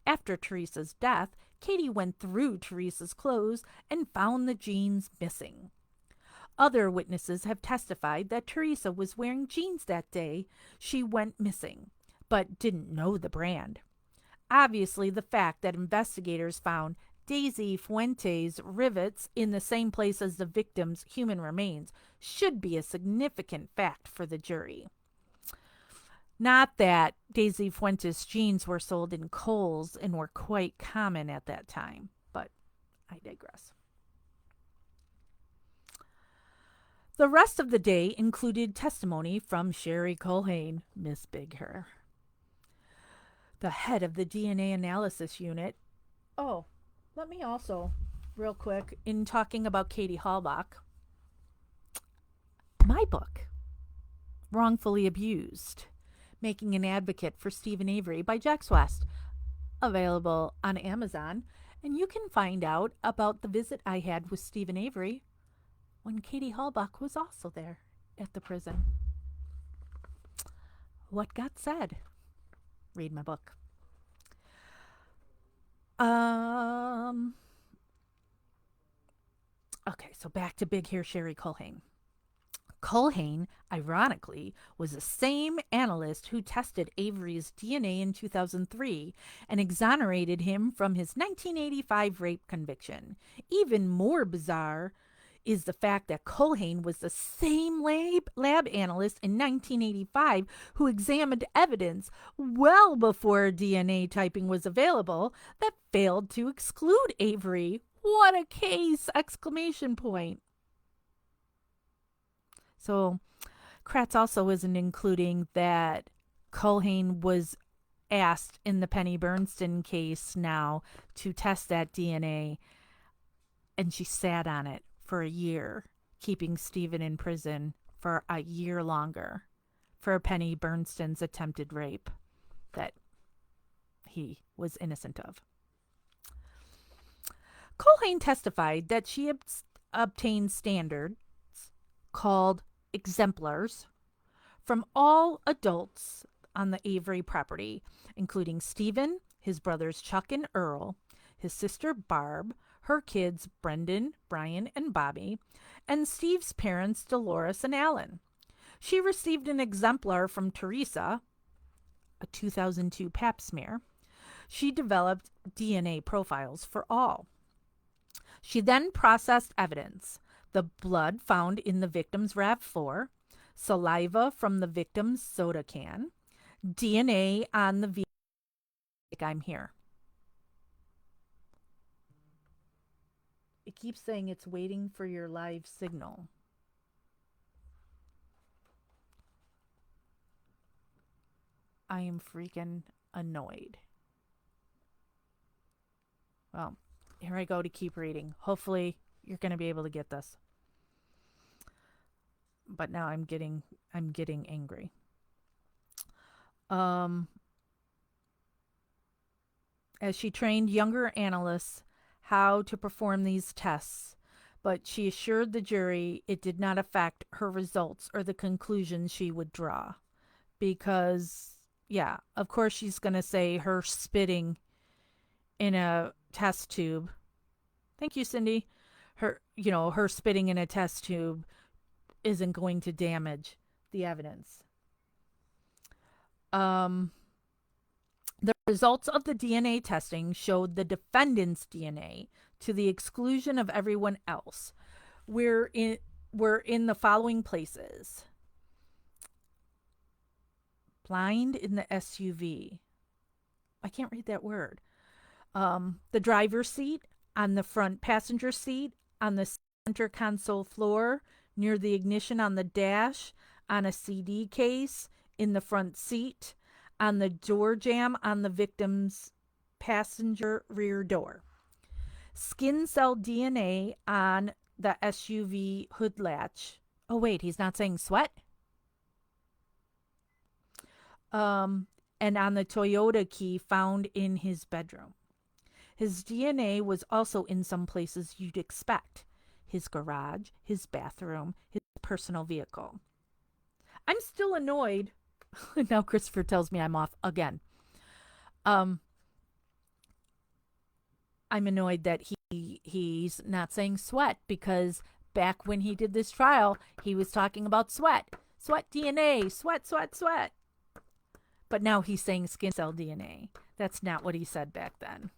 After Teresa's death, Katie went through Teresa's clothes and found the jeans missing. Other witnesses have testified that Teresa was wearing jeans that day she went missing, but didn't know the brand. Obviously, the fact that investigators found Daisy Fuentes rivets in the same place as the victim's human remains should be a significant fact for the jury. Not that Daisy Fuentes jeans were sold in Kohl's and were quite common at that time, but I digress. The rest of the day included testimony from Sherry Culhane, Miss Big Hair, the head of the DNA analysis unit. Oh, let me also real quick, in talking about Katie Halbach, my book, Wrongfully Abused, Making an Advocate for Stephen Avery by Jax West, available on Amazon. And you can find out about the visit I had with Stephen Avery when Katie Halbach was also there at the prison. What got said? Read my book. Okay, so back to Big Hair Sherry Culhane. Culhane, ironically, was the same analyst who tested Avery's DNA in 2003 and exonerated him from his 1985 rape conviction. Even more bizarre is the fact that Culhane was the same lab analyst in 1985 who examined evidence well before DNA typing was available that failed to exclude Avery. What a case! Exclamation point. So Kratz also isn't including that Culhane was asked in the Penny Bernstein case now to test that DNA, and she sat on it for a year, keeping Stephen in prison for a year longer for Penny Bernstein's attempted rape that he was innocent of. Culhane testified that she obtained standards called exemplars from all adults on the Avery property, including Stephen, his brothers Chuck and Earl, his sister Barb, her kids Brendan, Brian, and Bobby, and Steve's parents Dolores and Alan. She received an exemplar from Teresa, a 2002 pap smear. She developed DNA profiles for all. She then processed evidence: the blood found in the victim's RAV4, saliva from the victim's soda can, DNA on the vehicle. I'm here. It keeps saying it's waiting for your live signal. I am freaking annoyed. Well, here I go to keep reading. Hopefully you're going to be able to get this. But now I'm getting angry. As she trained younger analysts how to perform these tests, but she assured the jury it did not affect her results or the conclusions she would draw. Because, yeah, of course she's going to say her spitting in a test tube. Thank you, Cindy. Her spitting in a test tube isn't going to damage the evidence. The results of the DNA testing showed the defendant's DNA to the exclusion of everyone else. We're in the following places: blind in the SUV. I can't read that word. The driver's seat, on the front passenger seat, on the center console floor, near the ignition on the dash, on a CD case, in the front seat, on the door jamb on the victim's passenger rear door. Skin cell DNA on the SUV hood latch. Oh, wait, he's not saying sweat? And on the Toyota key found in his bedroom. His DNA was also in some places you'd expect: his garage, his bathroom, his personal vehicle. I'm still annoyed. Now Christopher tells me I'm off again. I'm annoyed that he's not saying sweat, because back when he did this trial, he was talking about sweat DNA, sweat. But now he's saying skin cell DNA. That's not what he said back then.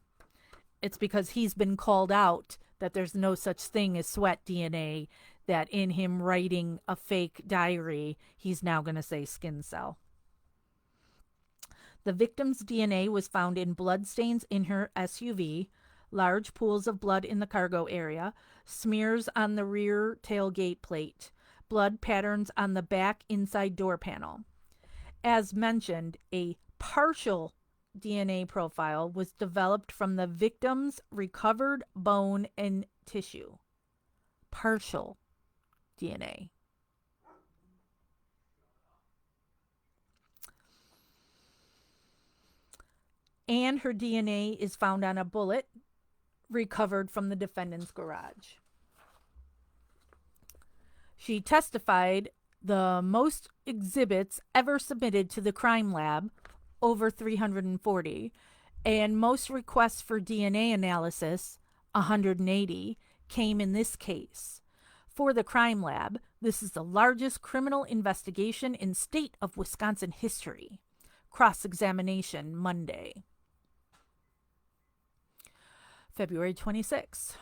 It's because he's been called out that there's no such thing as sweat DNA, that in him writing a fake diary, he's now going to say skin cell. The victim's DNA was found in bloodstains in her SUV, large pools of blood in the cargo area, smears on the rear tailgate plate, blood patterns on the back inside door panel. As mentioned, a partial DNA profile was developed from the victim's recovered bone and tissue. Partial DNA. And her DNA is found on a bullet recovered from the defendant's garage. She testified the most exhibits ever submitted to the crime lab, over 340, and most requests for DNA analysis, 180, came in this case. For the crime lab, this is the largest criminal investigation in state of Wisconsin history. Cross-examination Monday. February 26.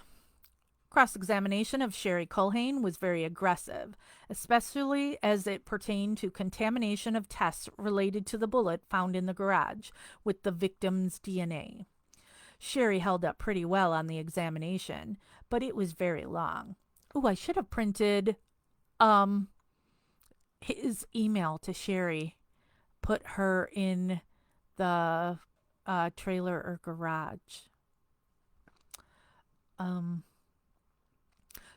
Cross-examination of Sherry Culhane was very aggressive, especially as it pertained to contamination of tests related to the bullet found in the garage with the victim's DNA. Sherry held up pretty well on the examination, but it was very long. Oh, I should have printed his email to Sherry. Put her in the trailer or garage.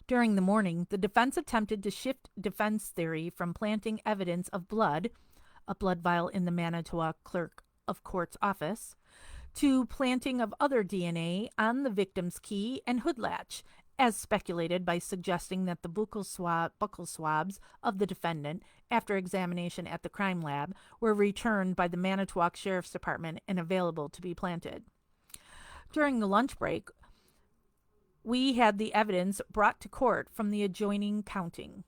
During the morning, the defense attempted to shift defense theory from planting evidence of blood, a blood vial in the Manitowoc Clerk of Court's office, to planting of other DNA on the victim's key and hood latch, as speculated by suggesting that the buccal swabs of the defendant, after examination at the crime lab, were returned by the Manitowoc Sheriff's Department and available to be planted. During the lunch break, we had the evidence brought to court from the adjoining counting.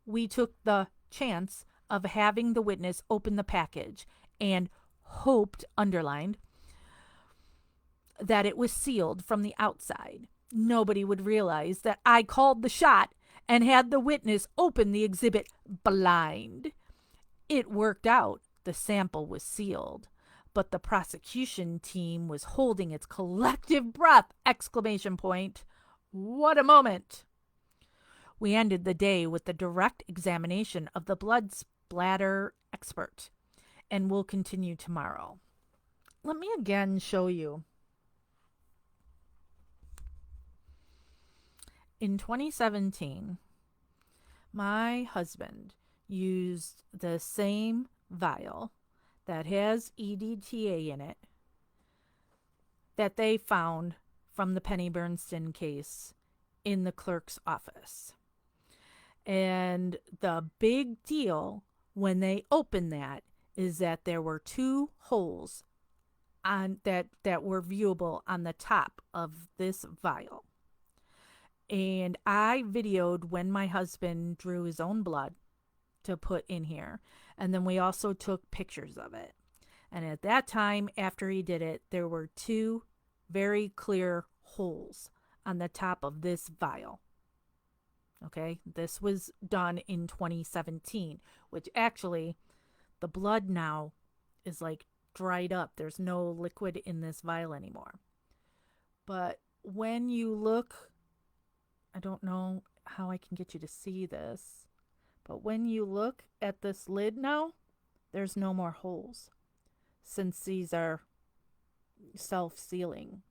We took the chance of having the witness open the package and hoped, underlined, that it was sealed from the outside. Nobody would realize that I called the shot and had the witness open the exhibit blind. It worked out. The sample was sealed. But the prosecution team was holding its collective breath! ! What a moment! We ended the day with the direct examination of the blood splatter expert, and will continue tomorrow. Let me again show you. In 2017, my husband used the same vial that has EDTA in it that they found from the Penny Bernstein case in the clerk's office. And the big deal when they opened that is that there were 2 holes on that were viewable on the top of this vial. And I videoed when my husband drew his own blood to put in here. And then we also took pictures of it. And at that time, after he did it, there were 2 very clear holes on the top of this vial. Okay, this was done in 2017, which actually the blood now is like dried up. There's no liquid in this vial anymore. But when you look, I don't know how I can get you to see this, but when you look at this lid now, there's no more holes since these are self-sealing.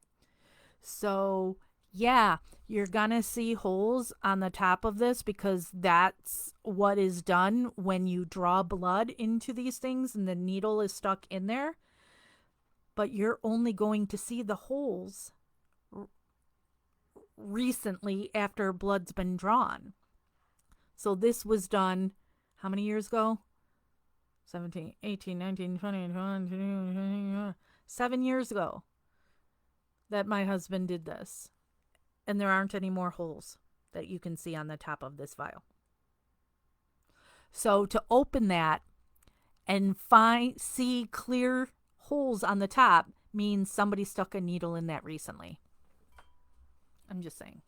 So yeah, you're gonna see holes on the top of this because that's what is done when you draw blood into these things and the needle is stuck in there. But you're only going to see the holes recently after blood's been drawn. So this was done how many years ago? 17, 18, 19, 20, 21, 7 years ago that my husband did this. And there aren't any more holes that you can see on the top of this vial. So to open that and see clear holes on the top means somebody stuck a needle in that recently. I'm just saying.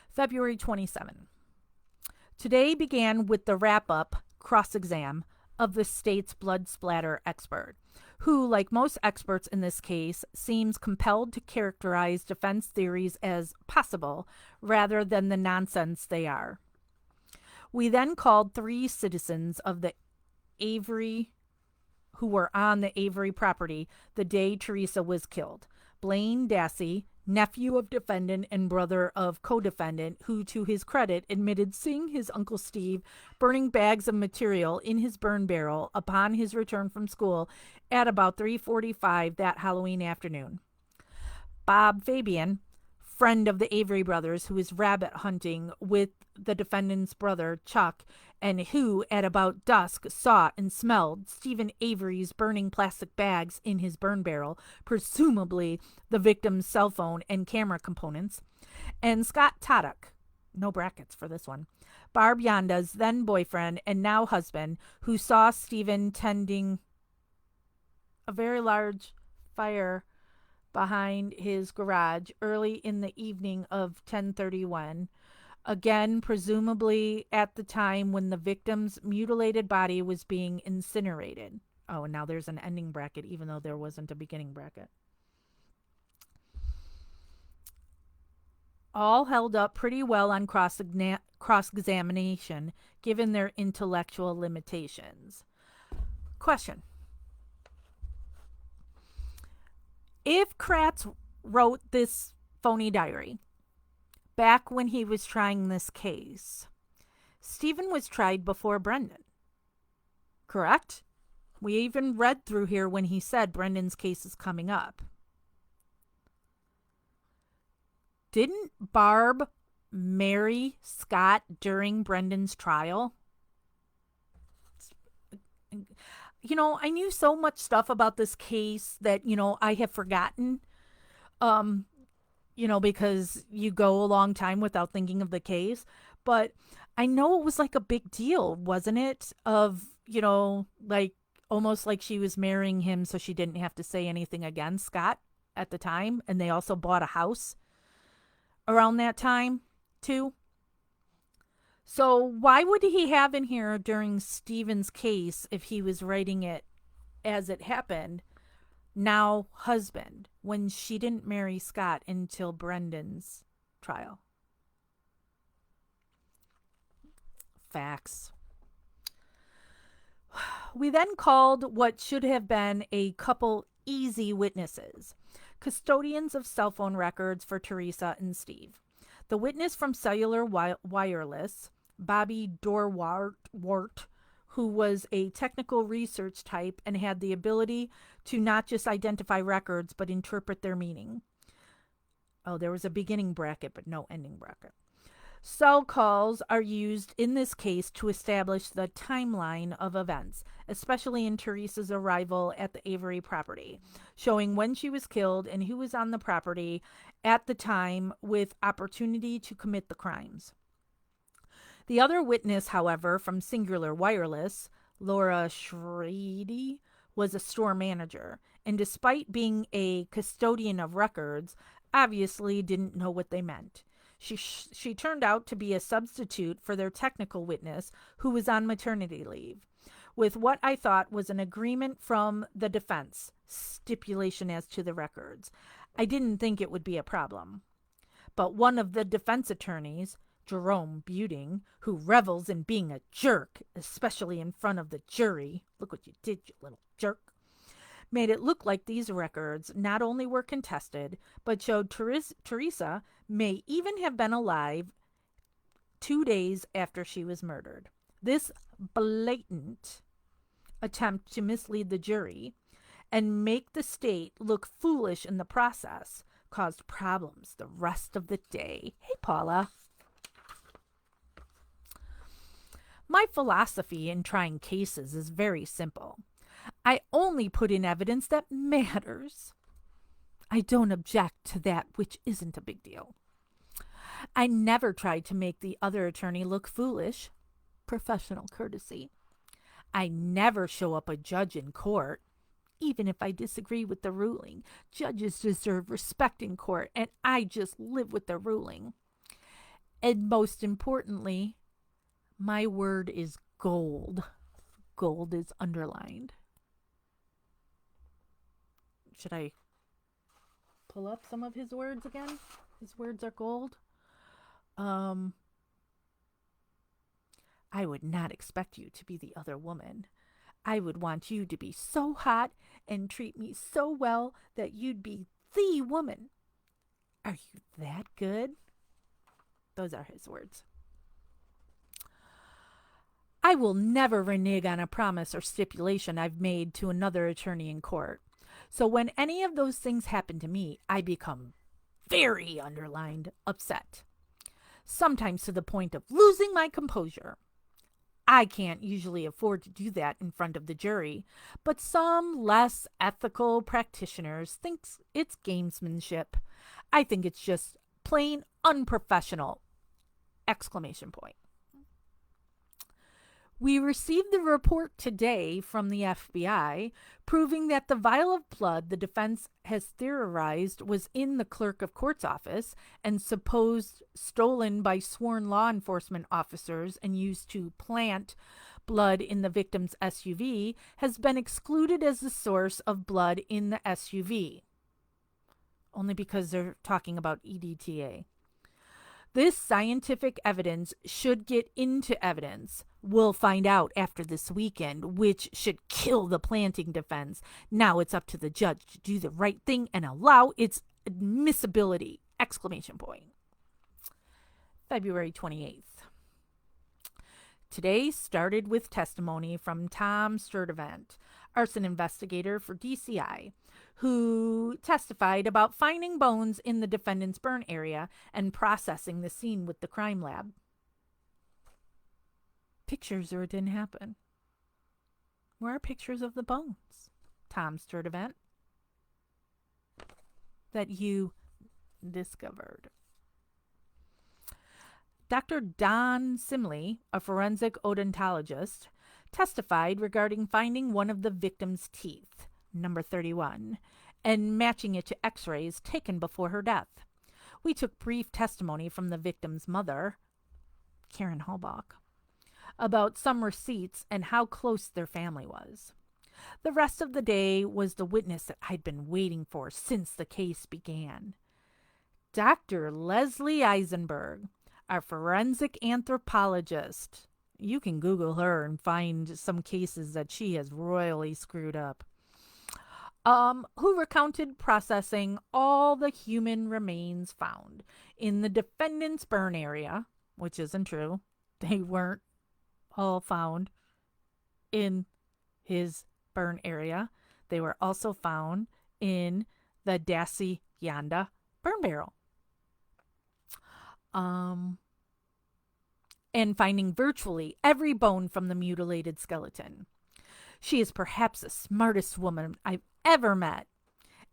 February 27. Today began with the wrap-up cross-exam of the state's blood splatter expert, who, like most experts in this case, seems compelled to characterize defense theories as possible rather than the nonsense they are. We then called 3 citizens of the Avery, who were on the Avery property the day Teresa was killed. Blaine Dassey, nephew of defendant and brother of co-defendant, who to his credit admitted seeing his Uncle Steve burning bags of material in his burn barrel upon his return from school at about 3:45 that Halloween afternoon. Bob Fabian, friend of the Avery brothers, who is rabbit hunting with the defendant's brother, Chuck, and who, at about dusk, saw and smelled Stephen Avery's burning plastic bags in his burn barrel, presumably the victim's cell phone and camera components, and Scott Toddock, no brackets for this one, Barb Yanda's then boyfriend and now husband, who saw Stephen tending a very large fire behind his garage early in the evening of 10/31, again presumably at the time when the victim's mutilated body was being incinerated. Oh, and now there's an ending bracket even though there wasn't a beginning bracket. All held up pretty well on cross-examination given their intellectual limitations. Question: if Kratz wrote this phony diary back when he was trying this case, Stephen was tried before Brendan, correct? We even read through here when he said Brendan's case is coming up. Didn't Barb marry Scott during Brendan's trial? I knew so much stuff about this case that, I have forgotten, because you go a long time without thinking of the case. But I know it was like a big deal, wasn't it? Of, like almost like she was marrying him so she didn't have to say anything against Scott at the time. And they also bought a house around that time, too. So why would he have in here during Stephen's case, if he was writing it as it happened, now husband, when she didn't marry Scott until Brendan's trial? Facts. We then called what should have been a couple easy witnesses, custodians of cell phone records for Teresa and Steve. The witness from Cellular Wireless, Bobby Dorwart, who was a technical research type and had the ability to not just identify records but interpret their meaning. Oh, there was a beginning bracket but no ending bracket. Cell calls are used in this case to establish the timeline of events, especially in Teresa's arrival at the Avery property, showing when she was killed and who was on the property at the time with opportunity to commit the crimes. The other witness, however, from Singular Wireless, Laura Schrady, was a store manager, and despite being a custodian of records, obviously didn't know what they meant. She turned out to be a substitute for their technical witness, who was on maternity leave, with what I thought was an agreement from the defense, stipulation as to the records. I didn't think it would be a problem. But one of the defense attorneys, Jerome Buting, who revels in being a jerk, especially in front of the jury, look what you did, you little jerk, made it look like these records not only were contested, but showed Teresa may even have been alive 2 days after she was murdered. This blatant attempt to mislead the jury and make the state look foolish in the process caused problems the rest of the day. Hey, Paula. My philosophy in trying cases is very simple. I only put in evidence that matters. I don't object to that which isn't a big deal. I never tried to make the other attorney look foolish. Professional courtesy. I never show up a judge in court, even if I disagree with the ruling. Judges deserve respect in court, and I just live with the ruling. And most importantly, my word is gold. Gold is underlined. Should I pull up some of his words again? His words are gold. I would not expect you to be the other woman. I would want you to be so hot and treat me so well that you'd be the woman. Are you that good? Those are his words. I will never renege on a promise or stipulation I've made to another attorney in court. So when any of those things happen to me, I become very underlined upset, sometimes to the point of losing my composure. I can't usually afford to do that in front of the jury, but some less ethical practitioners think it's gamesmanship. I think it's just plain unprofessional! Exclamation point. We received the report today from the FBI proving that the vial of blood the defense has theorized was in the clerk of court's office and supposed stolen by sworn law enforcement officers and used to plant blood in the victim's SUV has been excluded as the source of blood in the SUV. Only because they're talking about EDTA. This scientific evidence should get into evidence. We'll find out after this weekend, which should kill the planting defense. Now it's up to the judge to do the right thing and allow its admissibility! Exclamation point. February 28th. Today started with testimony from Tom Sturdivant, arson investigator for DCI, who testified about finding bones in the defendant's burn area and processing the scene with the crime lab. Pictures or it didn't happen. Where are pictures of the bones, Tom Sturdivant, that you discovered? Dr. Don Simley, a forensic odontologist, testified regarding finding one of the victim's teeth, number 31, and matching it to x-rays taken before her death. We took brief testimony from the victim's mother, Karen Halbach, about some receipts and how close their family was. The rest of the day was the witness that I'd been waiting for since the case began. Dr. Leslie Eisenberg, our forensic anthropologist. You can Google her and find some cases that she has royally screwed up. Who recounted processing all the human remains found in the defendant's burn area, which isn't true. They weren't all found in his burn area. They were also found in the Dasyanda burn barrel. And finding virtually every bone from the mutilated skeleton. She is perhaps the smartest woman I've ever met,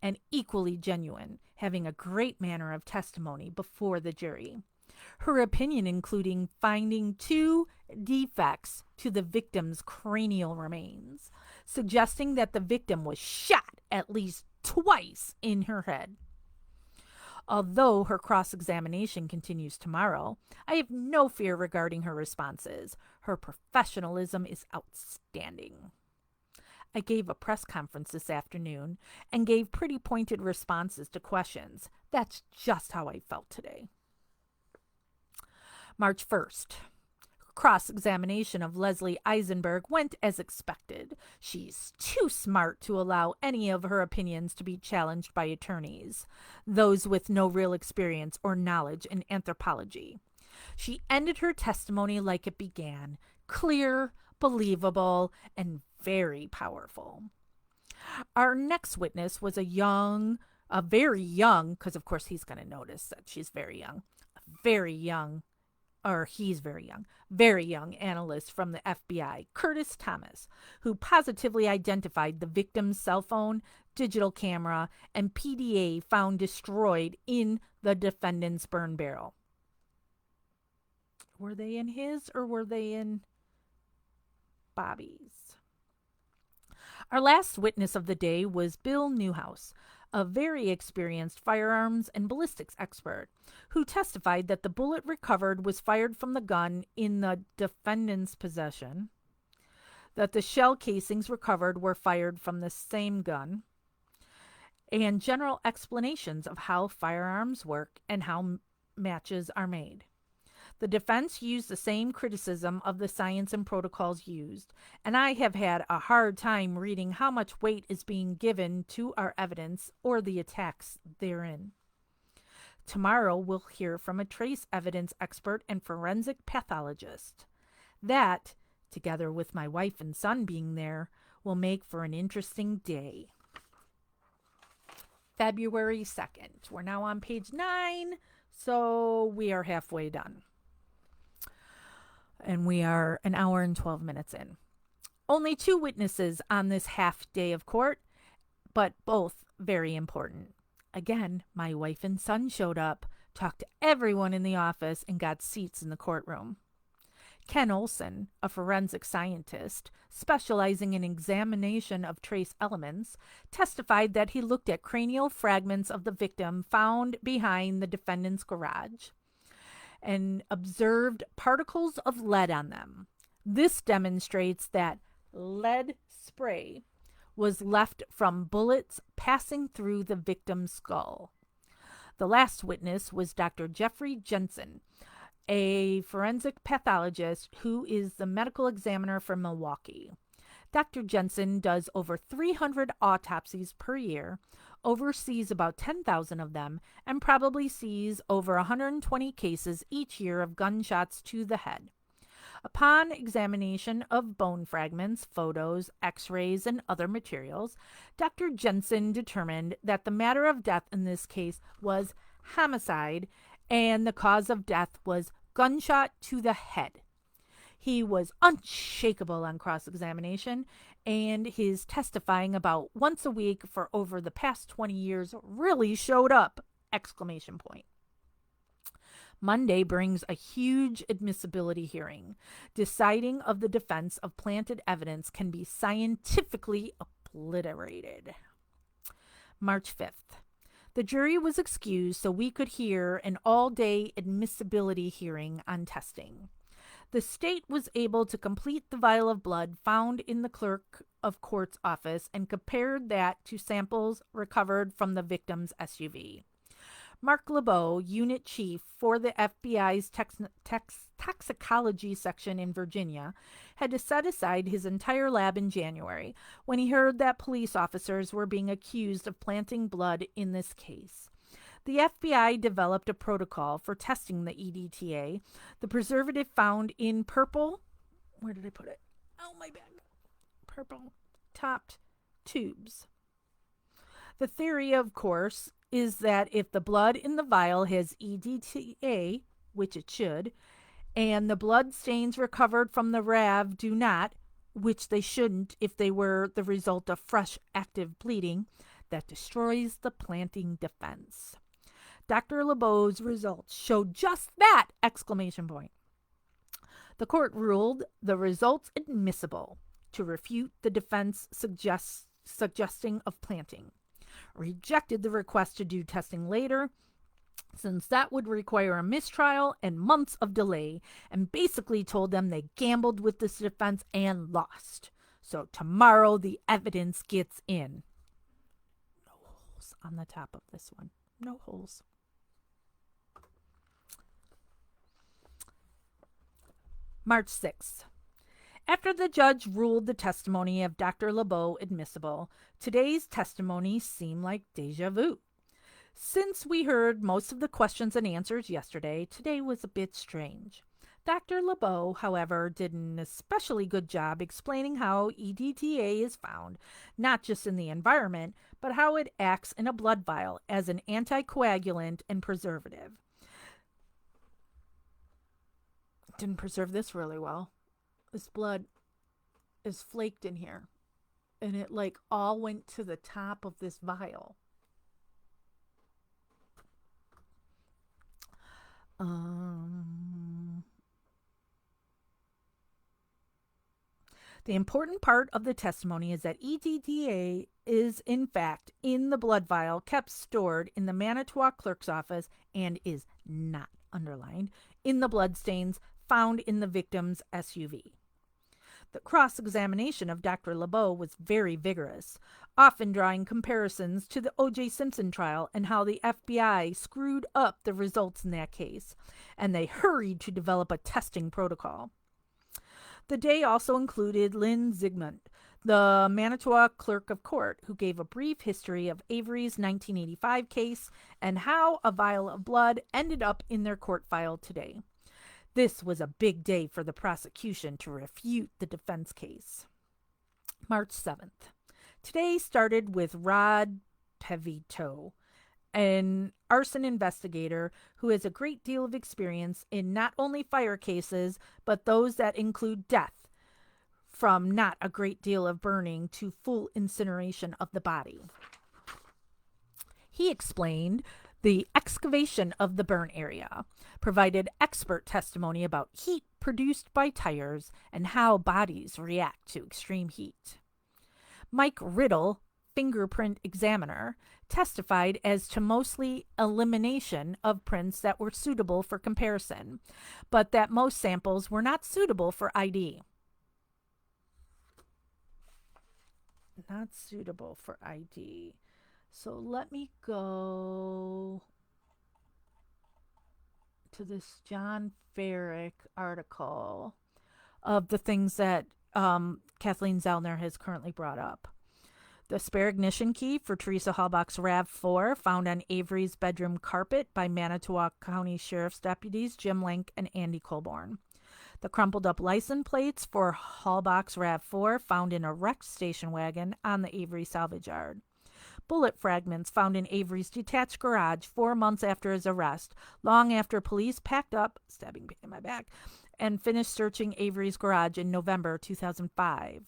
and equally genuine, having a great manner of testimony before the jury. Her opinion including finding 2 defects to the victim's cranial remains, suggesting that the victim was shot at least twice in her head. Although her cross-examination continues tomorrow, I have no fear regarding her responses. Her professionalism is outstanding. I gave a press conference this afternoon and gave pretty pointed responses to questions. That's just how I felt today. March 1st. Cross-examination of Leslie Eisenberg went as expected. She's too smart to allow any of her opinions to be challenged by attorneys, those with no real experience or knowledge in anthropology. She ended her testimony like it began, clear, believable, and very powerful. Our next witness was a very young, because of course he's going to notice that she's very young, he's very young analyst from the FBI, Curtis Thomas, who positively identified the victim's cell phone, digital camera, and PDA found destroyed in the defendant's burn barrel. Were they in his or were they in Bobby's? Our last witness of the day was Bill Newhouse, a very experienced firearms and ballistics expert, who testified that the bullet recovered was fired from the gun in the defendant's possession, that the shell casings recovered were fired from the same gun, and general explanations of how firearms work and how matches are made. The defense used the same criticism of the science and protocols used, and I have had a hard time reading how much weight is being given to our evidence or the attacks therein. Tomorrow we'll hear from a trace evidence expert and forensic pathologist. That, together with my wife and son being there, will make for an interesting day. February 2nd. We're now on page 9, so we are halfway done. And we are an hour and 12 minutes in. Only 2 witnesses on this half day of court, but both very important. Again, my wife and son showed up, talked to everyone in the office, and got seats in the courtroom. Ken Olson, a forensic scientist specializing in examination of trace elements, testified that he looked at cranial fragments of the victim found behind the defendant's garage and observed particles of lead on them. This demonstrates that lead spray was left from bullets passing through the victim's skull. The last witness was Dr. Jeffrey Jensen, a forensic pathologist who is the medical examiner for Milwaukee. Dr. Jensen does over 300 autopsies per year, oversees about 10,000 of them, and probably sees over 120 cases each year of gunshots to the head. Upon examination of bone fragments, photos, x-rays, and other materials, Dr. Jensen determined that the matter of death in this case was homicide and the cause of death was gunshot to the head. He was unshakable on cross-examination, and his testifying about once a week for over the past 20 years really showed up! Exclamation point. Monday brings a huge admissibility hearing. Deciding of the defense of planted evidence can be scientifically obliterated. March 5th. The jury was excused so we could hear an all-day admissibility hearing on testing. The state was able to complete the vial of blood found in the clerk of court's office and compared that to samples recovered from the victim's SUV. Mark LeBeau, unit chief for the FBI's toxicology section in Virginia, had to set aside his entire lab in January when he heard that police officers were being accused of planting blood in this case. The FBI developed a protocol for testing the EDTA, the preservative found in purple, where did I put it? Oh, my bag. Purple topped tubes. The theory, of course, is that if the blood in the vial has EDTA, which it should, and the blood stains recovered from the RAV do not, which they shouldn't if they were the result of fresh active bleeding, that destroys the planting defense. Dr. LeBeau's results showed just that! Exclamation point. The court ruled the results admissible to refute the defense suggesting of planting. Rejected the request to do testing later, since that would require a mistrial and months of delay, and basically told them they gambled with this defense and lost. So tomorrow the evidence gets in. No holes on the top of this one. No holes. March 6th. After the judge ruled the testimony of Dr. LeBeau admissible, today's testimony seemed like deja vu. Since we heard most of the questions and answers yesterday, today was a bit strange. Dr. LeBeau, however, did an especially good job explaining how EDTA is found, not just in the environment, but how it acts in a blood vial as an anticoagulant and preservative. Didn't preserve this really well. This blood is flaked in here, and it like all went to the top of this vial. The important part of the testimony is that EDTA is in fact in the blood vial kept stored in the Manitowoc clerk's office and is not underlined in the bloodstains found in the victim's SUV. The cross-examination of Dr. LeBeau was very vigorous, often drawing comparisons to the O.J. Simpson trial and how the FBI screwed up the results in that case, and they hurried to develop a testing protocol. The day also included Lynn Zygmunt, the Manitowoc Clerk of Court, who gave a brief history of Avery's 1985 case and how a vial of blood ended up in their court file today. This was a big day for the prosecution to refute the defense case. March 7th. Today started with Rod Pevito, an arson investigator who has a great deal of experience in not only fire cases, but those that include death, from not a great deal of burning to full incineration of the body. He explained the excavation of the burn area, provided expert testimony about heat produced by tires and how bodies react to extreme heat. Mike Riddle, fingerprint examiner, testified as to mostly elimination of prints that were suitable for comparison, but that most samples were not suitable for ID. Not suitable for ID. So let me go to this John Ferrick article of the things that Kathleen Zellner has currently brought up. The spare ignition key for Teresa Halbach's RAV4 found on Avery's bedroom carpet by Manitowoc County Sheriff's deputies Jim Link and Andy Colborn. The crumpled up license plates for Halbach's RAV4 found in a wrecked station wagon on the Avery salvage yard. Bullet fragments found in Avery's detached garage 4 months after his arrest, long after police packed up, stabbing pain in my back, and finished searching Avery's garage in November 2005.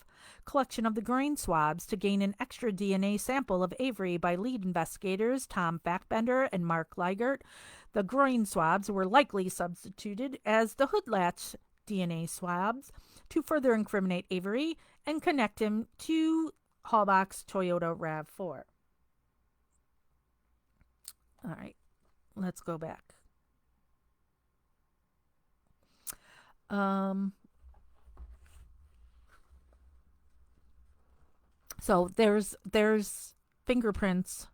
Collection of the groin swabs to gain an extra DNA sample of Avery by lead investigators Tom Fackbender and Mark Leigert. The groin swabs were likely substituted as the hood latch DNA swabs to further incriminate Avery and connect him to Halbach's Toyota RAV4. All right, let's go back. So there's fingerprints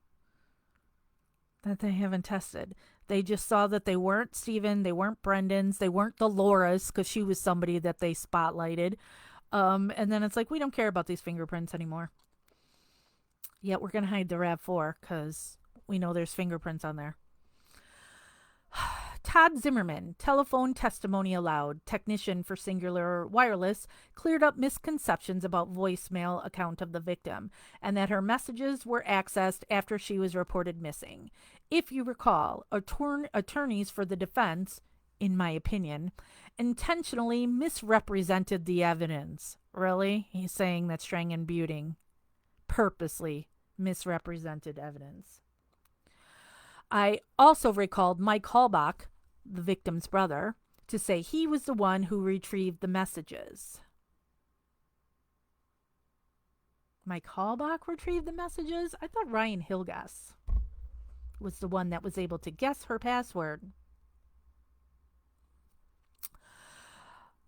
that they haven't tested. They just saw that they weren't Stephen, they weren't Brendan's, they weren't the Laura's, because she was somebody that they spotlighted. And then it's like, we don't care about these fingerprints anymore. Yet we're going to hide the RAV4 because we know there's fingerprints on there. Todd Zimmerman, telephone testimony allowed, technician for Singular Wireless, cleared up misconceptions about voicemail account of the victim and that her messages were accessed after she was reported missing. If you recall, attorneys for the defense, in my opinion, intentionally misrepresented the evidence. Really? He's saying that Strang and Buting purposely misrepresented evidence. I also recalled Mike Halbach, the victim's brother, to say he was the one who retrieved the messages. Mike Halbach retrieved the messages? I thought Ryan Hilgas was the one that was able to guess her password.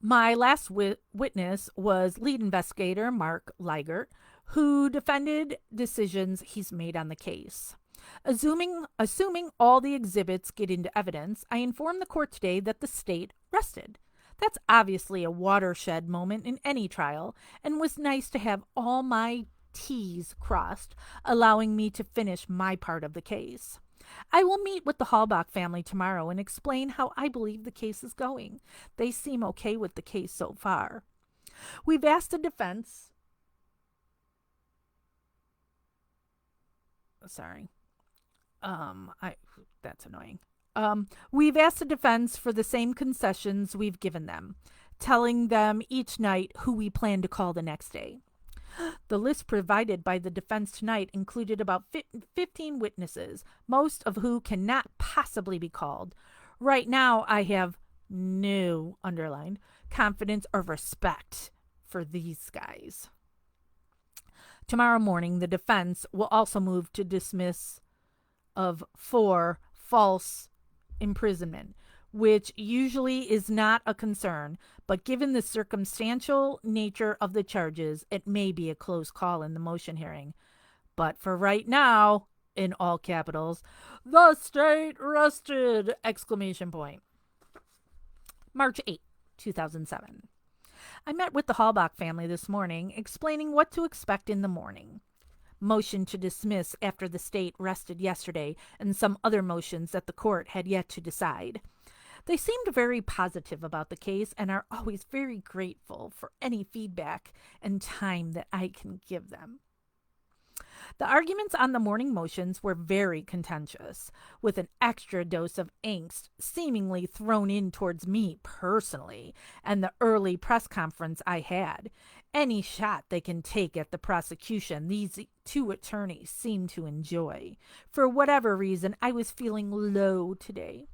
My last witness was lead investigator Mark Leigert, who defended decisions he's made on the case. Assuming all the exhibits get into evidence, I informed the court today that the state rested. That's obviously a watershed moment in any trial, and was nice to have all my T's crossed, allowing me to finish my part of the case. I will meet with the Halbach family tomorrow and explain how I believe the case is going. They seem okay with the case so far. We've asked the defense... Sorry. That's annoying. We've asked the defense for the same concessions we've given them, telling them each night who we plan to call the next day. The list provided by the defense tonight included about 15 witnesses, most of who cannot possibly be called. Right now, I have no, underlined, confidence or respect for these guys. Tomorrow morning, the defense will also move to dismiss of 4 false imprisonment, which usually is not a concern, but given the circumstantial nature of the charges, it may be a close call in the motion hearing. But for right now, in all capitals, the state rested! Exclamation point. March 8, 2007. I met with the Halbach family this morning, explaining what to expect in the morning. Motion to dismiss after the state rested yesterday, and some other motions that the court had yet to decide. They seemed very positive about the case and are always very grateful for any feedback and time that I can give them. The arguments on the morning motions were very contentious, with an extra dose of angst seemingly thrown in towards me personally and the early press conference I had. Any shot they can take at the prosecution, these two attorneys seem to enjoy. For whatever reason, I was feeling low today.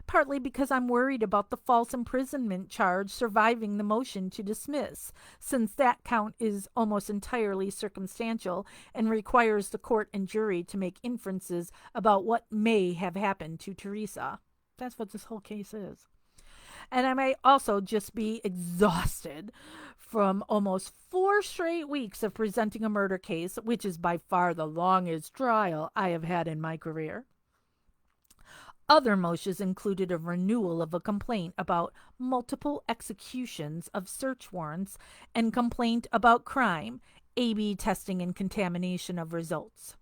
Partly because I'm worried about the false imprisonment charge surviving the motion to dismiss, since that count is almost entirely circumstantial and requires the court and jury to make inferences about what may have happened to Teresa. That's what this whole case is. And I may also just be exhausted from almost 4 straight weeks of presenting a murder case, which is by far the longest trial I have had in my career. Other motions included a renewal of a complaint about multiple executions of search warrants and complaint about crime, A/B testing and contamination of results.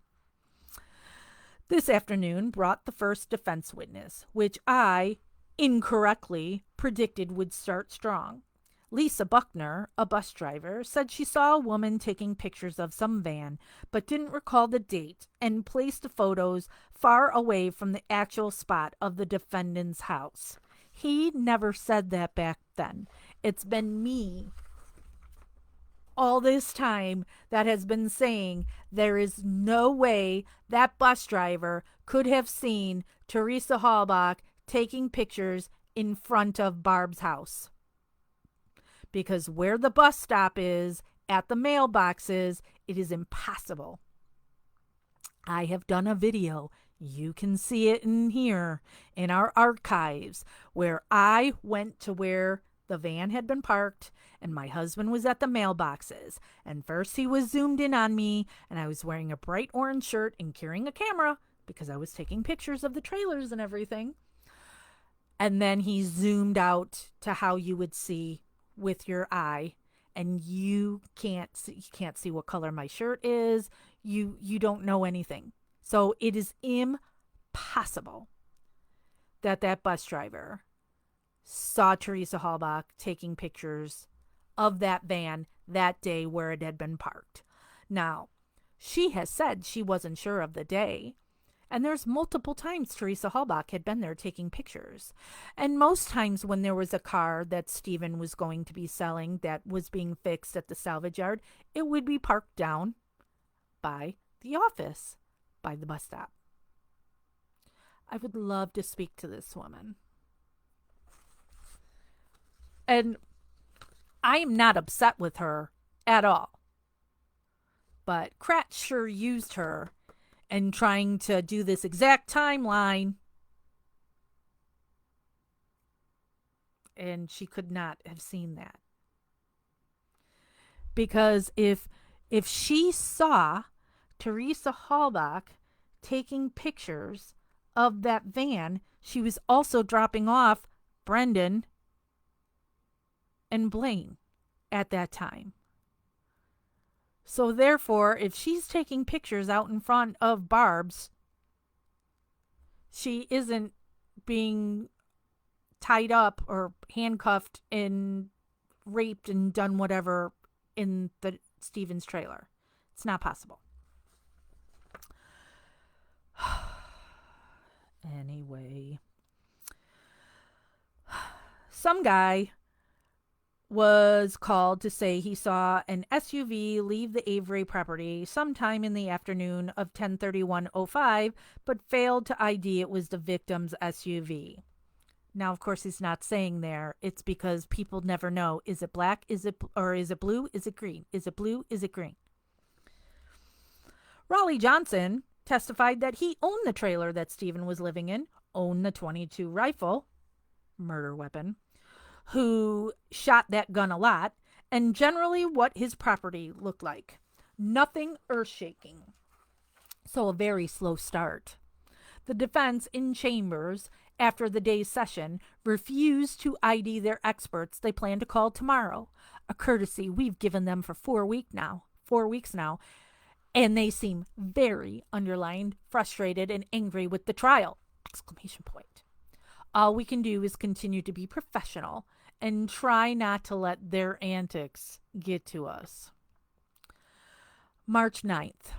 This afternoon brought the first defense witness, which I incorrectly predicted would start strong. Lisa Buckner, a bus driver, said she saw a woman taking pictures of some van, but didn't recall the date and placed the photos far away from the actual spot of the defendant's house. He never said that back then. It's been me all this time that has been saying there is no way that bus driver could have seen Teresa Halbach taking pictures in front of Barb's house. Because where the bus stop is, at the mailboxes, it is impossible. I have done a video. You can see it in here, in our archives, where I went to where the van had been parked and my husband was at the mailboxes. And first he was zoomed in on me, and I was wearing a bright orange shirt and carrying a camera because I was taking pictures of the trailers and everything. And then he zoomed out to how you would see with your eye, and you can't see what color my shirt is. You don't know anything. So it is impossible that bus driver saw Teresa Halbach taking pictures of that van that day where it had been parked. Now, she has said she wasn't sure of the day, and there's multiple times Teresa Halbach had been there taking pictures. And most times when there was a car that Stephen was going to be selling that was being fixed at the salvage yard, it would be parked down by the office, by the bus stop. I would love to speak to this woman. And I am not upset with her at all. But Kratz sure used her and trying to do this exact timeline. And she could not have seen that. Because if she saw Teresa Halbach taking pictures of that van, she was also dropping off Brendan and Blaine at that time. So therefore, if she's taking pictures out in front of Barb's, she isn't being tied up or handcuffed and raped and done whatever in the Stevens trailer. It's not possible. Anyway, some guy was called to say he saw an SUV leave the Avery property sometime in the afternoon of 10/31/05, but failed to ID it was the victim's SUV. Now, of course, he's not saying there. It's because people never know. Is it black? Is it blue? Is it green? Is it blue? Is it green? Raleigh Johnson testified that he owned the trailer that Stephen was living in, owned the .22 rifle, murder weapon, who shot that gun a lot, and generally what his property looked like. Nothing earth shaking. So a very slow start. The defense in chambers after the day's session refused to ID their experts they plan to call tomorrow, a courtesy we've given them for 4 weeks now, and they seem very underlined, frustrated, and angry with the trial! Exclamation point. All we can do is continue to be professional and try not to let their antics get to us. March 9th.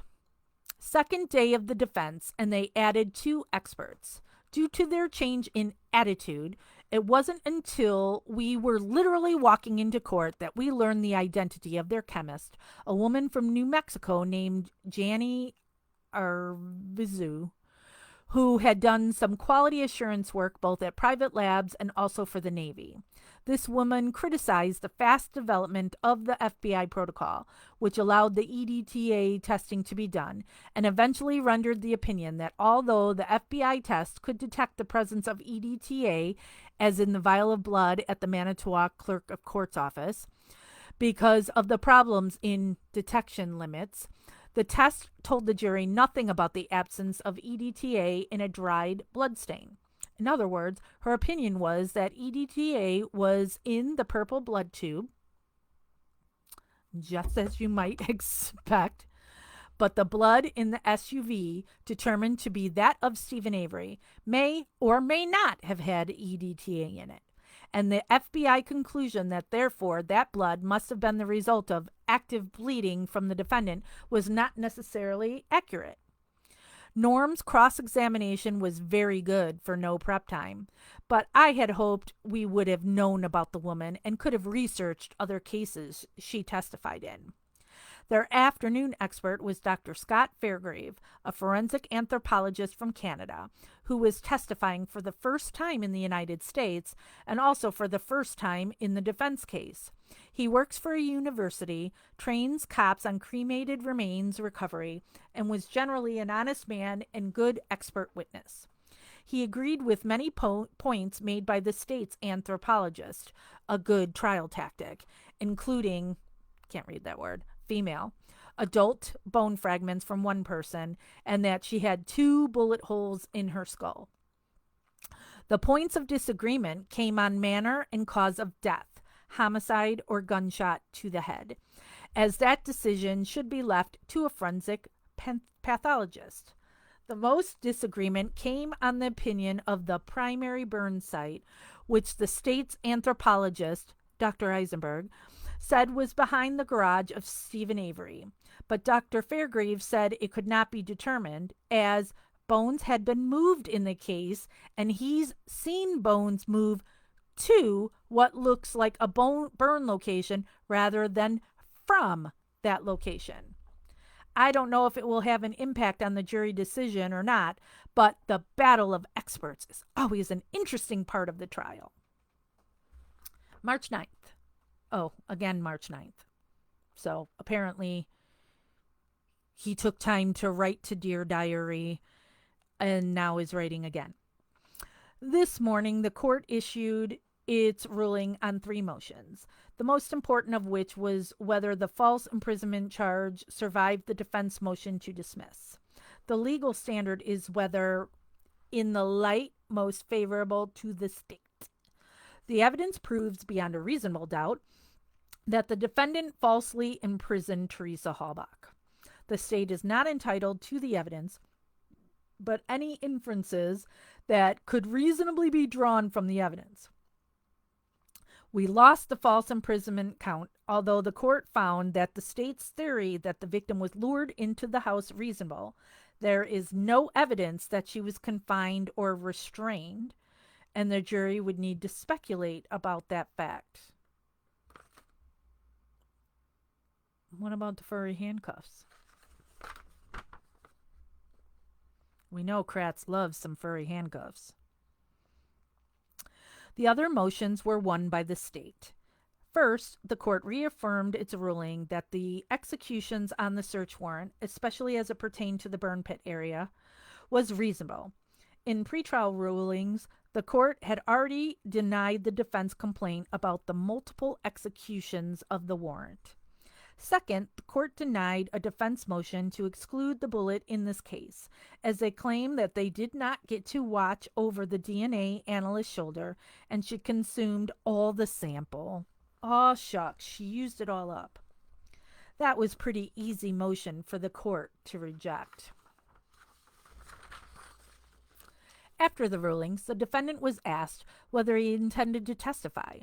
Second day of the defense, and they added 2 experts. Due to their change in attitude, it wasn't until we were literally walking into court that we learned the identity of their chemist, a woman from New Mexico named Janie Arvizu, who had done some quality assurance work both at private labs and also for the Navy. This woman criticized the fast development of the FBI protocol, which allowed the EDTA testing to be done, and eventually rendered the opinion that although the FBI test could detect the presence of EDTA, as in the vial of blood at the Manitowoc Clerk of Court's office, because of the problems in detection limits, the test told the jury nothing about the absence of EDTA in a dried bloodstain. In other words, her opinion was that EDTA was in the purple blood tube, just as you might expect, but the blood in the SUV, determined to be that of Steven Avery, may or may not have had EDTA in it. And the FBI conclusion that therefore that blood must have been the result of active bleeding from the defendant was not necessarily accurate. Norm's cross-examination was very good for no prep time, but I had hoped we would have known about the woman and could have researched other cases she testified in. Their afternoon expert was Dr. Scott Fairgrave, a forensic anthropologist from Canada, who was testifying for the first time in the United States and also for the first time in the defense case. He works for a university, trains cops on cremated remains recovery, and was generally an honest man and good expert witness. He agreed with many points made by the state's anthropologist, a good trial tactic, including, can't read that word, female, adult bone fragments from one person, and that she had 2 bullet holes in her skull. The points of disagreement came on manner and cause of death, homicide or gunshot to the head, as that decision should be left to a forensic pathologist. The most disagreement came on the opinion of the primary burn site, which the state's anthropologist, Dr. Eisenberg, said was behind the garage of Steven Avery, but Dr. Fairgrave said it could not be determined as bones had been moved in the case, and he's seen bones move to what looks like a burn location rather than from that location. I don't know if it will have an impact on the jury decision or not, but the battle of experts is always an interesting part of the trial. March 9th. Oh, again, March 9th. So apparently he took time to write to Dear Diary and now is writing again. This morning, the court issued its ruling on 3 motions, the most important of which was whether the false imprisonment charge survived the defense motion to dismiss. The legal standard is whether in the light most favorable to the state. The evidence proves beyond a reasonable doubt that the defendant falsely imprisoned Teresa Halbach. The state is not entitled to the evidence, but any inferences that could reasonably be drawn from the evidence. We lost the false imprisonment count, although the court found that the state's theory that the victim was lured into the house reasonable. There is no evidence that she was confined or restrained, and the jury would need to speculate about that fact. What about the furry handcuffs? We know Kratz loves some furry handcuffs. The other motions were won by the state. First, the court reaffirmed its ruling that the executions on the search warrant, especially as it pertained to the burn pit area, was reasonable. in pretrial rulings, the court had already denied the defense complaint about the multiple executions of the warrant. Second, the court denied a defense motion to exclude the bullet in this case, as they claim that they did not get to watch over the DNA analyst's shoulder and she consumed all the sample. Aw, shucks, she used it all up. That was pretty easy motion for the court to reject. After the rulings, the defendant was asked whether he intended to testify.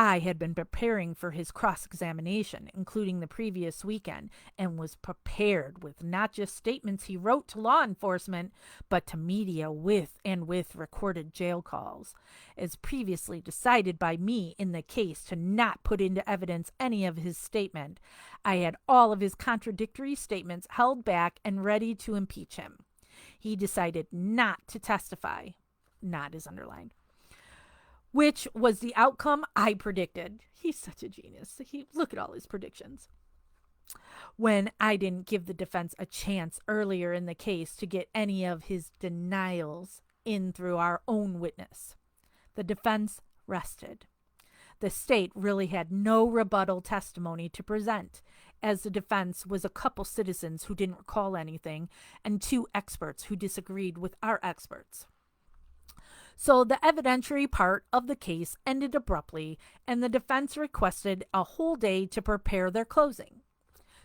I had been preparing for his cross-examination, including the previous weekend, and was prepared with not just statements he wrote to law enforcement, but to media with recorded jail calls, as previously decided by me in the case to not put into evidence any of his statement. I had all of his contradictory statements held back and ready to impeach him. He decided not to testify. Not is underlined. Which was the outcome I predicted. He's such a genius. Look at all his predictions. When I didn't give the defense a chance earlier in the case to get any of his denials in through our own witness, the defense rested. The state really had no rebuttal testimony to present, as the defense was a couple citizens who didn't recall anything and 2 experts who disagreed with our experts. So the evidentiary part of the case ended abruptly, and the defense requested a whole day to prepare their closing.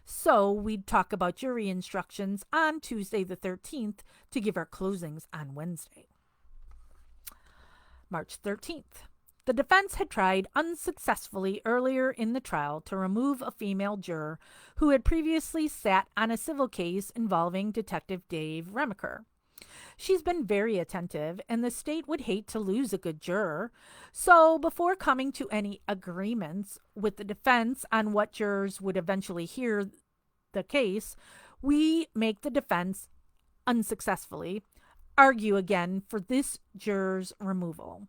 So we'd talk about jury instructions on Tuesday the 13th to give our closings on Wednesday. March 13th. The defense had tried unsuccessfully earlier in the trial to remove a female juror who had previously sat on a civil case involving Detective Dave Remaker. She's been very attentive, and the state would hate to lose a good juror. So before coming to any agreements with the defense on what jurors would eventually hear the case, we make the defense, unsuccessfully, argue again for this juror's removal.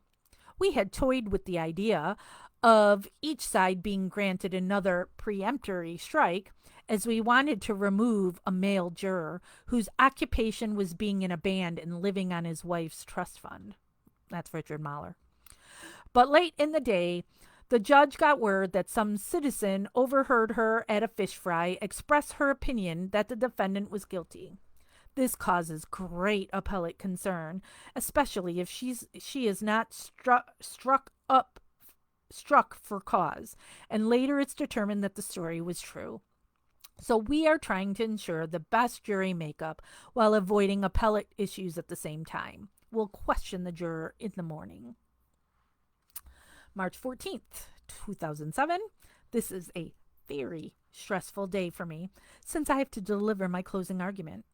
We had toyed with the idea of each side being granted another preemptory strike, as we wanted to remove a male juror whose occupation was being in a band and living on his wife's trust fund. That's Richard Mahler. But late in the day, the judge got word that some citizen overheard her at a fish fry express her opinion that the defendant was guilty. This causes great appellate concern, especially if she is not struck for cause, and later it's determined that the story was true. So we are trying to ensure the best jury makeup while avoiding appellate issues at the same time. We'll question the juror in the morning. March 14th, 2007. This is a very stressful day for me since I have to deliver my closing argument.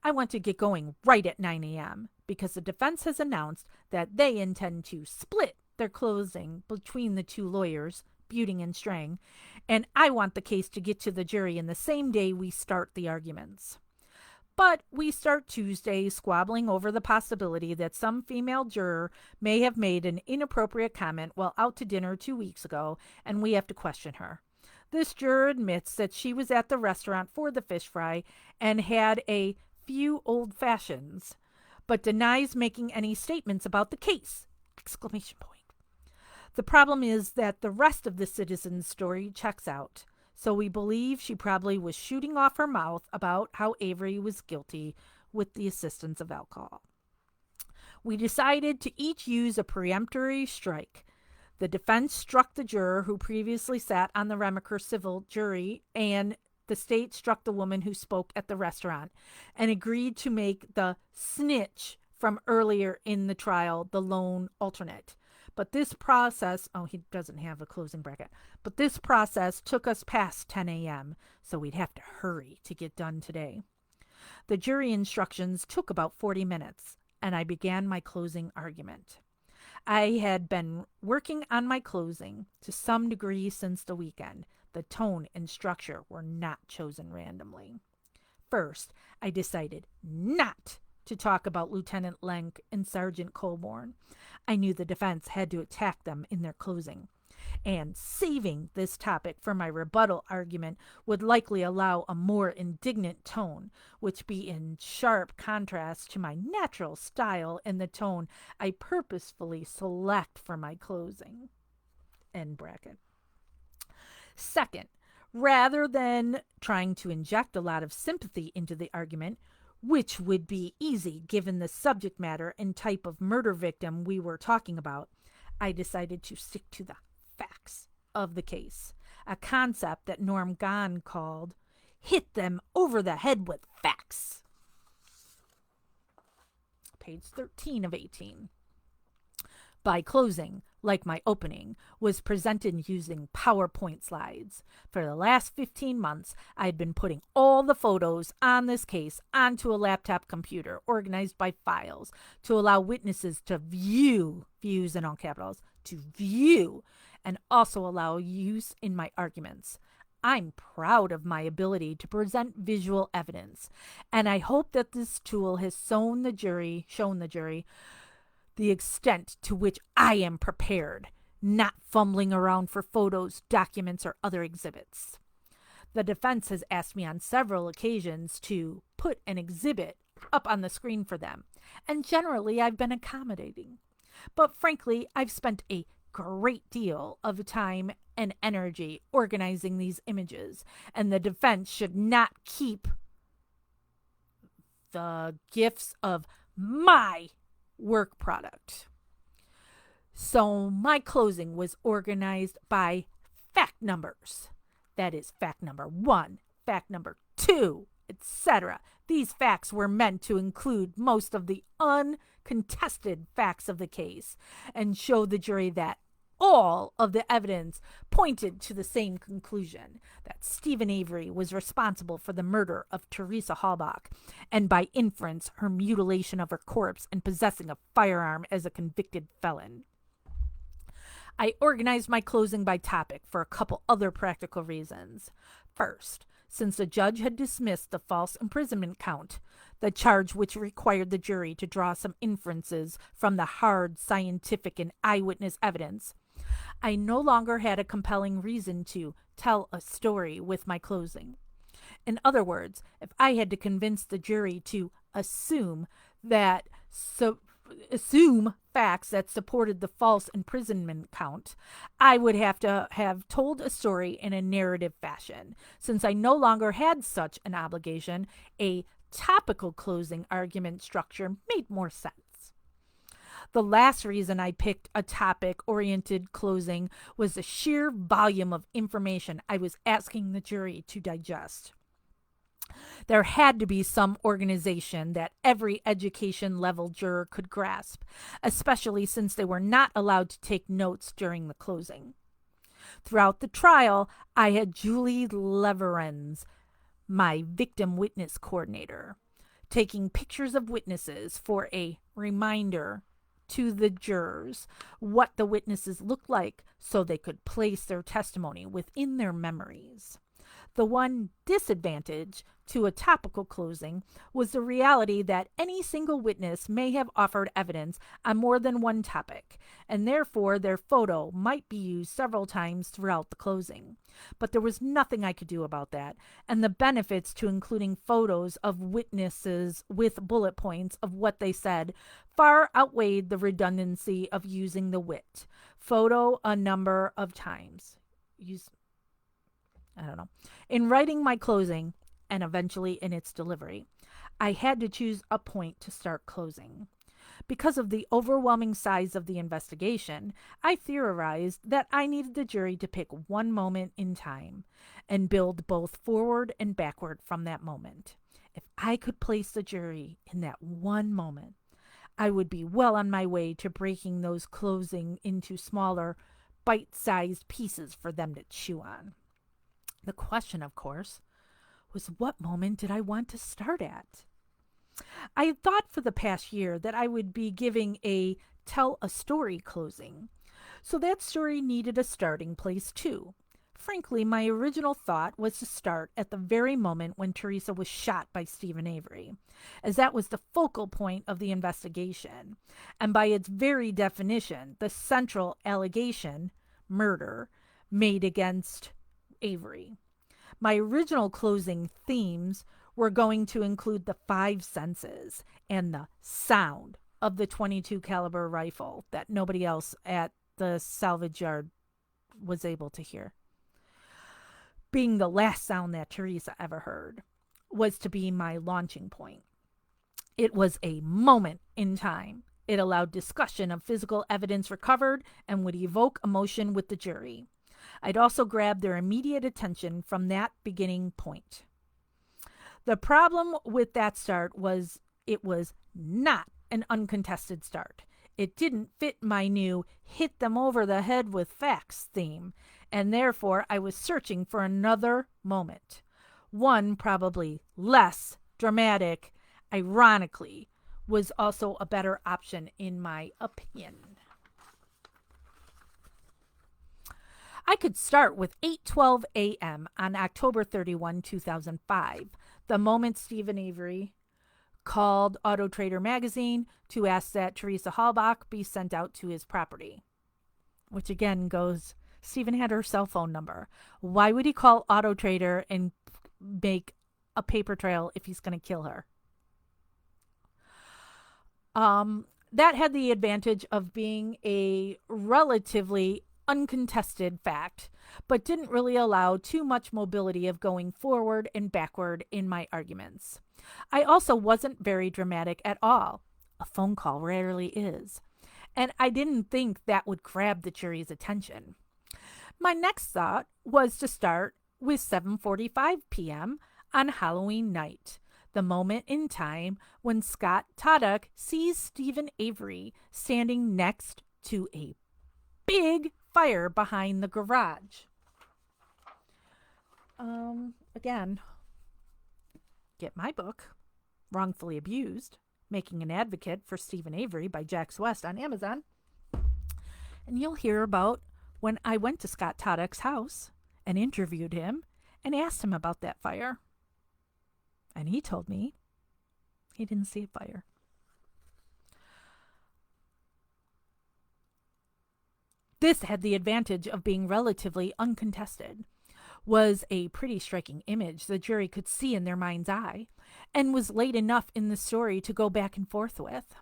I want to get going right at 9 a.m. because the defense has announced that they intend to split their closing between the 2 lawyers, Buting and Strang, and I want the case to get to the jury in the same day we start the arguments. But we start Tuesday squabbling over the possibility that some female juror may have made an inappropriate comment while out to dinner 2 weeks ago, and we have to question her. This juror admits that she was at the restaurant for the fish fry and had a few old fashions, but denies making any statements about the case! Exclamation point. The problem is that the rest of the citizen's story checks out, so we believe she probably was shooting off her mouth about how Avery was guilty with the assistance of alcohol. We decided to each use a preemptory strike. The defense struck the juror who previously sat on the Remaker civil jury, and the state struck the woman who spoke at the restaurant and agreed to make the snitch from earlier in the trial the lone alternate. But this process, he doesn't have a closing bracket, but this process took us past 10 a.m., so we'd have to hurry to get done today. The jury instructions took about 40 minutes, and I began my closing argument. I had been working on my closing to some degree since the weekend. The tone and structure were not chosen randomly. First, I decided not to talk about Lieutenant Lenk and Sergeant Colborne. I knew the defense had to attack them in their closing. And saving this topic for my rebuttal argument would likely allow a more indignant tone, which be in sharp contrast to my natural style and the tone I purposefully select for my closing. End bracket. Second, rather than trying to inject a lot of sympathy into the argument, which would be easy given the subject matter and type of murder victim we were talking about, I decided to stick to the facts of the case, a concept that Norm Gahn called hit them over the head with facts. Page 13 of 18. By closing, like my opening, was presented using PowerPoint slides. For the last 15 months, I had been putting all the photos on this case onto a laptop computer organized by files to allow witnesses to view, views in all capitals, to view, and also allow use in my arguments. I'm proud of my ability to present visual evidence, and I hope that this tool has shown the jury the extent to which I am prepared, not fumbling around for photos, documents, or other exhibits. The defense has asked me on several occasions to put an exhibit up on the screen for them, and generally I've been accommodating. But frankly, I've spent a great deal of time and energy organizing these images, and the defense should not keep the gifts of my work product. So my closing was organized by fact numbers. That is fact number 1, fact number 2, etc. These facts were meant to include most of the uncontested facts of the case and show the jury that all of the evidence pointed to the same conclusion, that Steven Avery was responsible for the murder of Teresa Halbach, and by inference, her mutilation of her corpse and possessing a firearm as a convicted felon. I organized my closing by topic for a couple other practical reasons. First, since the judge had dismissed the false imprisonment count, the charge which required the jury to draw some inferences from the hard scientific and eyewitness evidence, I no longer had a compelling reason to tell a story with my closing. In other words, if I had to convince the jury to assume facts that supported the false imprisonment count, I would have to have told a story in a narrative fashion. Since I no longer had such an obligation, a topical closing argument structure made more sense. The last reason I picked a topic-oriented closing was the sheer volume of information I was asking the jury to digest. There had to be some organization that every education level juror could grasp, especially since they were not allowed to take notes during the closing. Throughout the trial, I had Julie Leverens, my victim witness coordinator, taking pictures of witnesses for a reminder to the jurors what the witnesses looked like so they could place their testimony within their memories. The one disadvantage to a topical closing was the reality that any single witness may have offered evidence on more than one topic, and therefore their photo might be used several times throughout the closing. But there was nothing I could do about that, and the benefits to including photos of witnesses with bullet points of what they said far outweighed the redundancy of using the wit photo a number of times. In writing my closing, and eventually in its delivery, I had to choose a point to start closing. Because of the overwhelming size of the investigation, I theorized that I needed the jury to pick one moment in time and build both forward and backward from that moment. If I could place the jury in that one moment, I would be well on my way to breaking those closing into smaller, bite-sized pieces for them to chew on. The question, of course, was what moment did I want to start at? I had thought for the past year that I would be giving a tell a story closing, so that story needed a starting place too. Frankly, my original thought was to start at the very moment when Teresa was shot by Steven Avery, as that was the focal point of the investigation, and by its very definition, the central allegation, murder made against Avery. My original closing themes were going to include the five senses and the sound of the 22 caliber rifle that nobody else at the salvage yard was able to hear. Being the last sound that Teresa ever heard was to be my launching point. It was a moment in time. It allowed discussion of physical evidence recovered and would evoke emotion with the jury. I'd also grab their immediate attention from that beginning point. The problem with that start was it was not an uncontested start. It didn't fit my new hit them over the head with facts theme, and therefore I was searching for another moment. One probably less dramatic, ironically, was also a better option in my opinion. I could start with 8:12 a.m. on October 31, 2005, the moment Stephen Avery called Auto Trader magazine to ask that Teresa Halbach be sent out to his property. Which again goes, Stephen had her cell phone number. Why would he call Auto Trader and make a paper trail if he's going to kill her? That had the advantage of being a relatively uncontested fact, but didn't really allow too much mobility of going forward and backward in my arguments. I also wasn't very dramatic at all. A phone call rarely is. And I didn't think that would grab the jury's attention. My next thought was to start with 7:45 p.m. on Halloween night, the moment in time when Scott Taddock sees Stephen Avery standing next to a big fire behind the garage. Again, get my book, Wrongfully Abused, Making an Advocate for Stephen Avery by Jax West on Amazon. And you'll hear about when I went to Scott Taddock's house and interviewed him and asked him about that fire. And he told me he didn't see a fire. This had the advantage of being relatively uncontested, was a pretty striking image the jury could see in their mind's eye, and was late enough in the story to go back and forth with.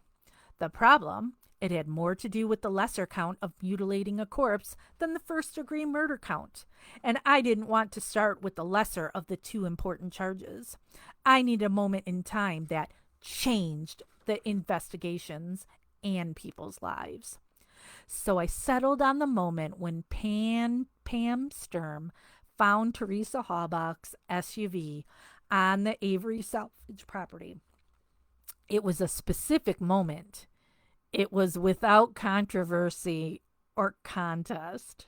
The problem, it had more to do with the lesser count of mutilating a corpse than the first-degree murder count, and I didn't want to start with the lesser of the two important charges. I needed a moment in time that changed the investigations and people's lives. So I settled on the moment when Pam Sturm found Teresa Halbach's SUV on the Avery salvage property. It was a specific moment. It was without controversy or contest.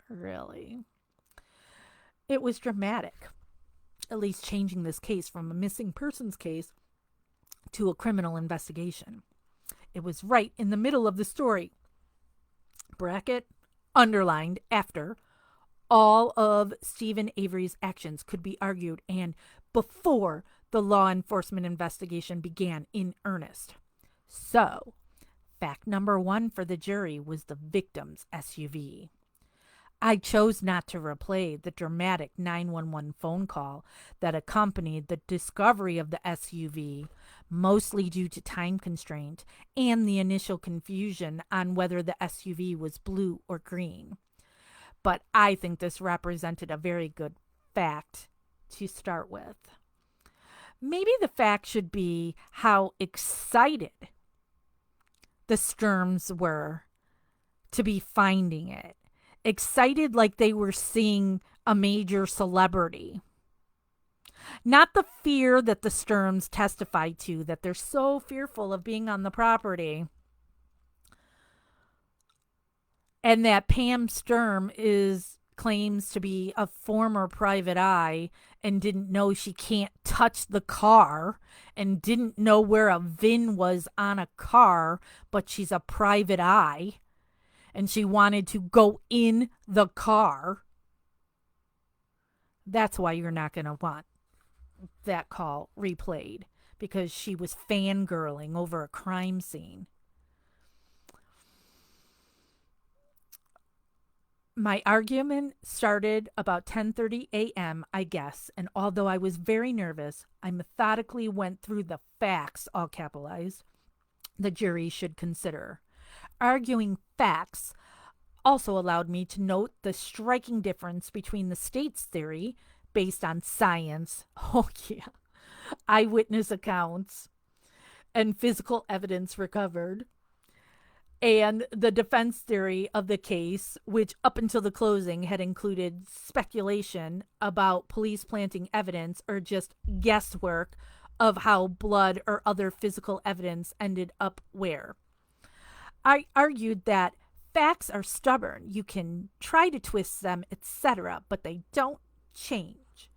Really. It was dramatic, at least changing this case from a missing persons case to a criminal investigation. It was right in the middle of the story. Bracket, underlined, after all of Stephen Avery's actions could be argued and before the law enforcement investigation began in earnest. So, fact number one for the jury was the victim's SUV. I chose not to replay the dramatic 911 phone call that accompanied the discovery of the SUV, mostly due to time constraint and the initial confusion on whether the SUV was blue or green. But I think this represented a very good fact to start with. Maybe the fact should be how excited the Sturms were to be finding it. Excited like they were seeing a major celebrity. Not the fear that the Sturms testified to, that they're so fearful of being on the property. And that Pam Sturm claims to be a former private eye and didn't know she can't touch the car and didn't know where a VIN was on a car, but she's a private eye and she wanted to go in the car. That's why you're not going to want that call replayed, because she was fangirling over a crime scene. My argument started about 10:30 a.m., I guess, and although I was very nervous, I methodically went through the facts, all capitalized, the jury should consider. Arguing facts also allowed me to note the striking difference between the state's theory, based on science, oh yeah, eyewitness accounts, and physical evidence recovered, and the defense theory of the case, which up until the closing had included speculation about police planting evidence or just guesswork of how blood or other physical evidence ended up where. I argued that facts are stubborn. You can try to twist them, etc., but they don't change.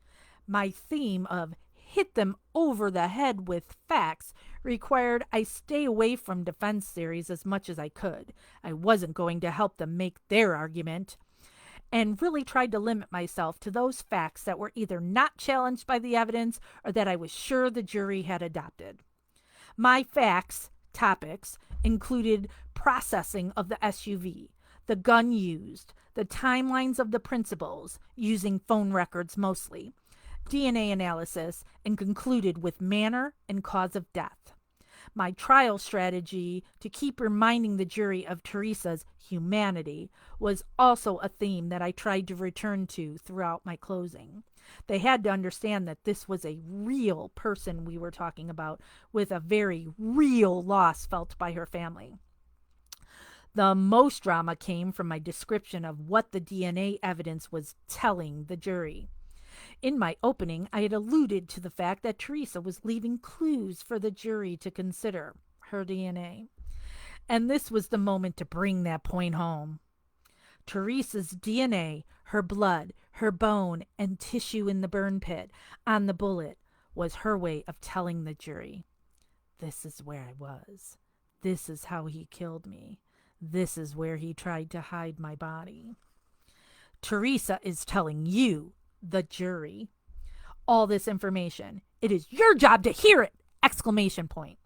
My theme of hit them over the head with facts required I stay away from defense theories as much as I could. I wasn't going to help them make their argument, and really tried to limit myself to those facts that were either not challenged by the evidence or that I was sure the jury had adopted. My facts topics included processing of the SUV, the gun used, the timelines of the principals, using phone records mostly, DNA analysis, and concluded with manner and cause of death. My trial strategy to keep reminding the jury of Teresa's humanity was also a theme that I tried to return to throughout my closing. They had to understand that this was a real person we were talking about, with a very real loss felt by her family. The most drama came from my description of what the DNA evidence was telling the jury. In my opening, I had alluded to the fact that Teresa was leaving clues for the jury to consider her DNA. And this was the moment to bring that point home. Teresa's DNA, her blood, her bone, and tissue in the burn pit on the bullet was her way of telling the jury, this is where I was. This is how he killed me. This is where he tried to hide my body. Teresa is telling you, the jury, all this information. It is your job to hear it! Exclamation point.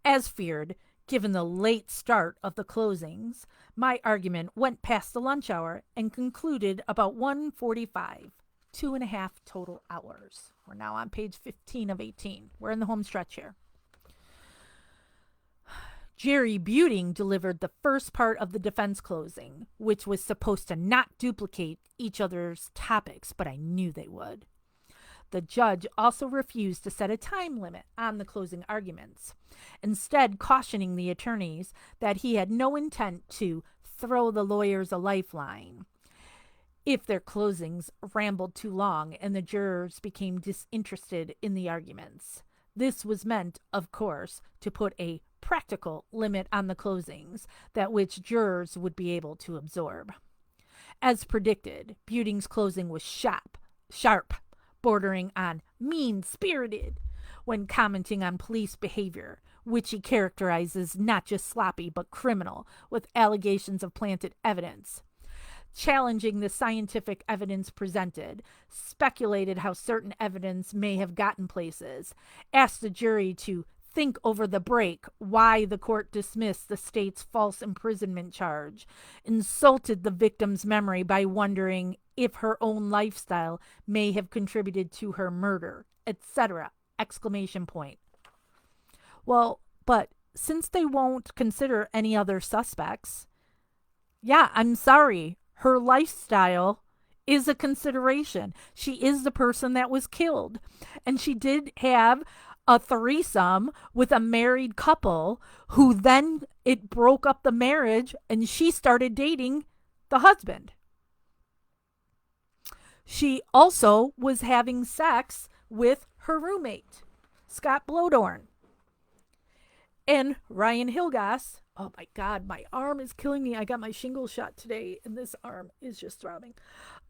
As feared, given the late start of the closings, my argument went past the lunch hour and concluded about 1:45, 2.5 total hours. We're now on page 15 of 18. We're in the home stretch here. Jerry Buting delivered the first part of the defense closing, which was supposed to not duplicate each other's topics, but I knew they would. The judge also refused to set a time limit on the closing arguments, instead cautioning the attorneys that he had no intent to throw the lawyers a lifeline if their closings rambled too long and the jurors became disinterested in the arguments. This was meant, of course, to put a practical limit on the closings that which jurors would be able to absorb. As predicted, Buting's closing was sharp, bordering on mean-spirited when commenting on police behavior, which he characterizes not just sloppy but criminal, with allegations of planted evidence. Challenging the scientific evidence presented, speculated how certain evidence may have gotten places, asked the jury to think over the break why the court dismissed the state's false imprisonment charge, insulted the victim's memory by wondering if her own lifestyle may have contributed to her murder, etc. Exclamation point. Well, but since they won't consider any other suspects, yeah, I'm sorry, her lifestyle is a consideration. She is the person that was killed, and she did have a threesome with a married couple who then it broke up the marriage and she started dating the husband. She also was having sex with her roommate, Scott Blodorn. And Ryan Hilgas, oh my God, my arm is killing me. I got my shingle shot today and this arm is just throbbing.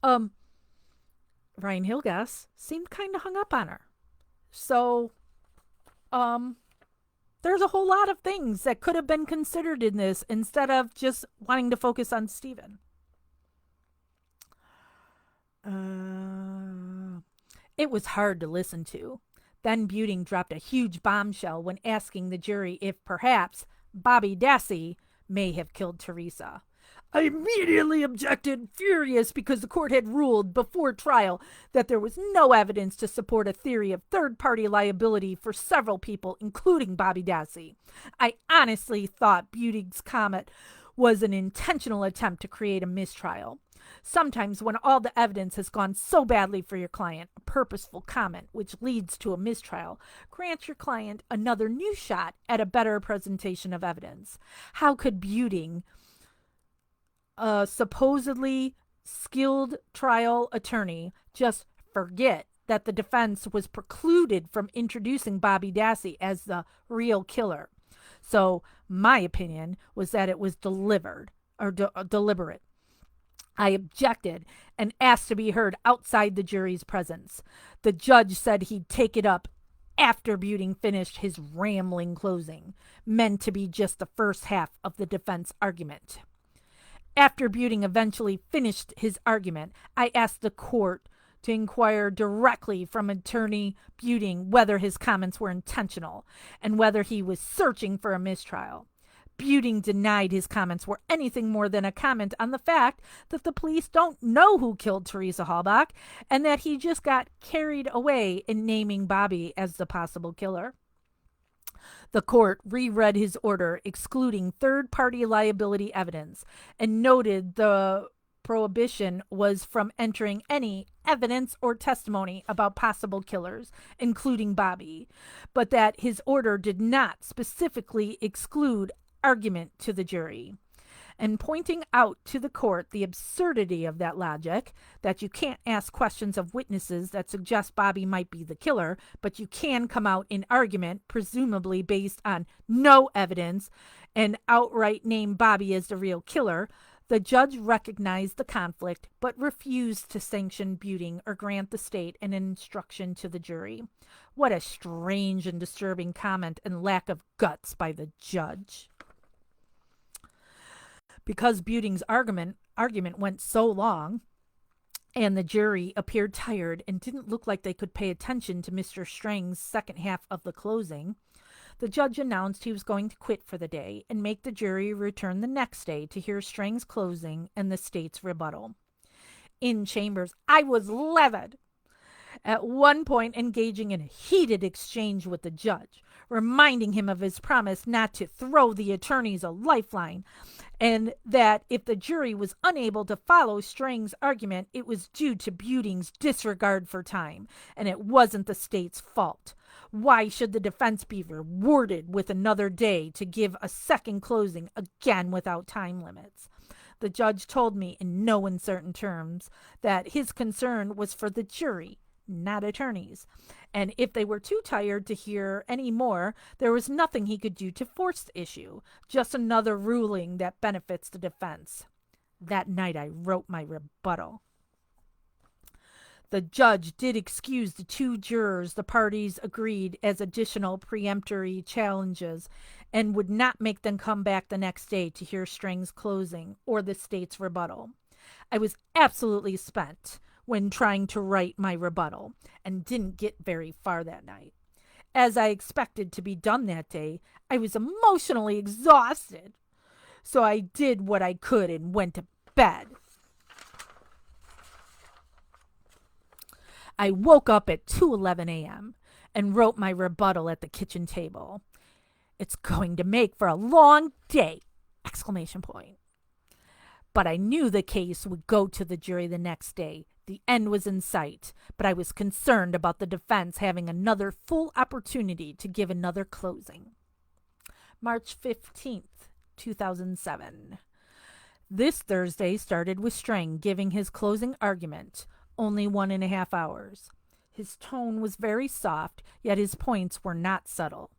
Ryan Hilgas seemed kind of hung up on her. So there's a whole lot of things that could have been considered in this instead of just wanting to focus on Stephen. It was hard to listen to. Then Buting dropped a huge bombshell when asking the jury if perhaps Bobby Dassey may have killed Teresa. I immediately objected, furious because the court had ruled before trial that there was no evidence to support a theory of third-party liability for several people, including Bobby Dassey. I honestly thought Buting's comment was an intentional attempt to create a mistrial. Sometimes, when all the evidence has gone so badly for your client, a purposeful comment, which leads to a mistrial, grants your client another new shot at a better presentation of evidence. How could Buting, a supposedly skilled trial attorney, just forget that the defense was precluded from introducing Bobby Dassey as the real killer? So my opinion was that it was deliberate. I objected and asked to be heard outside the jury's presence. The judge said he'd take it up after Buting finished his rambling closing, meant to be just the first half of the defense argument. After Buting eventually finished his argument, I asked the court to inquire directly from attorney Buting whether his comments were intentional and whether he was searching for a mistrial. Buting denied his comments were anything more than a comment on the fact that the police don't know who killed Teresa Halbach and that he just got carried away in naming Bobby as the possible killer. The court reread his order excluding third-party liability evidence and noted the prohibition was from entering any evidence or testimony about possible killers, including Bobby, but that his order did not specifically exclude argument to the jury. And pointing out to the court the absurdity of that logic, that you can't ask questions of witnesses that suggest Bobby might be the killer, but you can come out in argument, presumably based on no evidence, and outright name Bobby as the real killer, the judge recognized the conflict, but refused to sanction Buting or grant the state an instruction to the jury. What a strange and disturbing comment and lack of guts by the judge. Because Buting's argument went so long, and the jury appeared tired and didn't look like they could pay attention to Mr. Strang's second half of the closing, the judge announced he was going to quit for the day and make the jury return the next day to hear Strang's closing and the state's rebuttal. In chambers, I was livid, at one point engaging in a heated exchange with the judge, reminding him of his promise not to throw the attorneys a lifeline, and that if the jury was unable to follow Strang's argument, it was due to Buting's disregard for time, and it wasn't the state's fault. Why should the defense be rewarded with another day to give a second closing, again without time limits? The judge told me in no uncertain terms that his concern was for the jury, not attorneys, and if they were too tired to hear any more, there was nothing he could do to force the issue, just another ruling that benefits the defense. That night I wrote my rebuttal. The judge did excuse the two jurors the parties agreed as additional preemptory challenges and would not make them come back the next day to hear Strang's closing or the state's rebuttal. I was absolutely spent when trying to write my rebuttal and didn't get very far that night. As I expected to be done that day, I was emotionally exhausted. So I did what I could and went to bed. I woke up at 2:11 a.m. and wrote my rebuttal at the kitchen table. It's going to make for a long day! Exclamation point. But I knew the case would go to the jury the next day. The end was in sight, but I was concerned about the defense having another full opportunity to give another closing. March 15th, 2007. This Thursday started with Strang giving his closing argument, only 1.5 hours. His tone was very soft, yet his points were not subtle.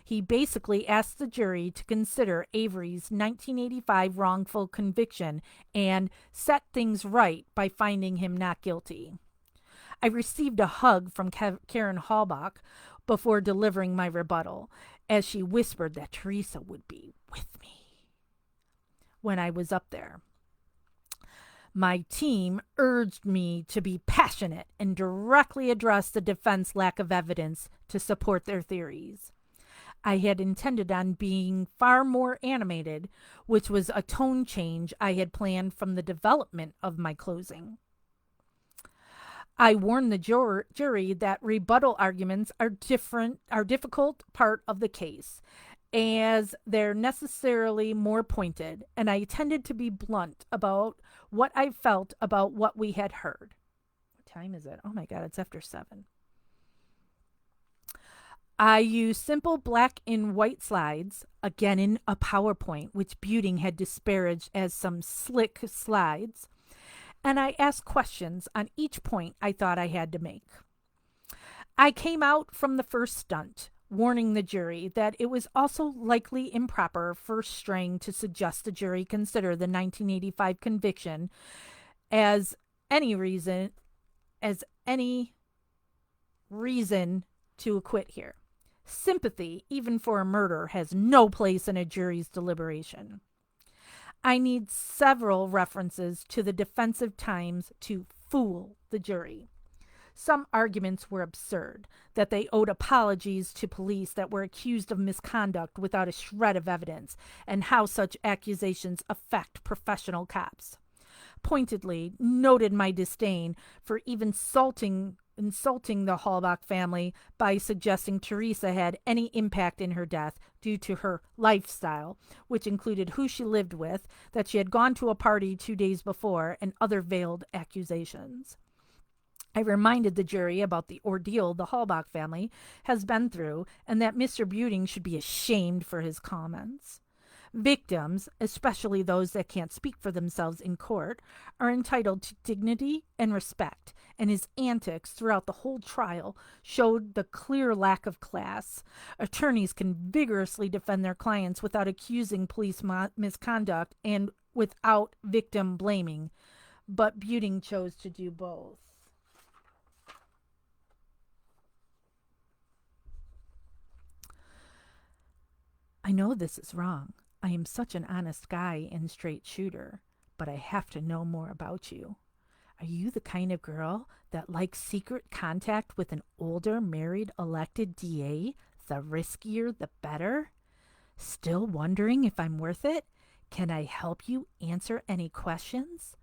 He basically asked the jury to consider Avery's 1985 wrongful conviction and set things right by finding him not guilty. I received a hug from Karen Halbach before delivering my rebuttal, as she whispered that Teresa would be with me when I was up there. My team urged me to be passionate and directly address the defense's lack of evidence to support their theories. I had intended on being far more animated, which was a tone change I had planned from the development of my closing. I warned the jury that rebuttal arguments are difficult part of the case, as they're necessarily more pointed, and I tended to be blunt about what I felt about what we had heard. What time is it? Oh my God, it's after 7. I used simple black and white slides, again in a PowerPoint, which Buting had disparaged as some slick slides, and I asked questions on each point I thought I had to make. I came out from the first stunt, warning the jury that it was also likely improper for Strang to suggest the jury consider the 1985 conviction as any reason to acquit here. Sympathy, even for a murder, has no place in a jury's deliberation. I need several references to the defensive times to fool the jury. Some arguments were absurd, that they owed apologies to police that were accused of misconduct without a shred of evidence, and how such accusations affect professional cops. Pointedly noted my disdain for even insulting the Halbach family by suggesting Teresa had any impact in her death due to her lifestyle, which included who she lived with, that she had gone to a party 2 days before, and other veiled accusations. I reminded the jury about the ordeal the Halbach family has been through, and that Mr. Buting should be ashamed for his comments. Victims, especially those that can't speak for themselves in court, are entitled to dignity and respect, and his antics throughout the whole trial showed the clear lack of class. Attorneys can vigorously defend their clients without accusing police misconduct and without victim blaming, but Buting chose to do both. I know this is wrong. I am such an honest guy and straight shooter, but I have to know more about you. Are you the kind of girl that likes secret contact with an older married elected DA? The riskier, the better? Still wondering if I'm worth it? Can I help you answer any questions?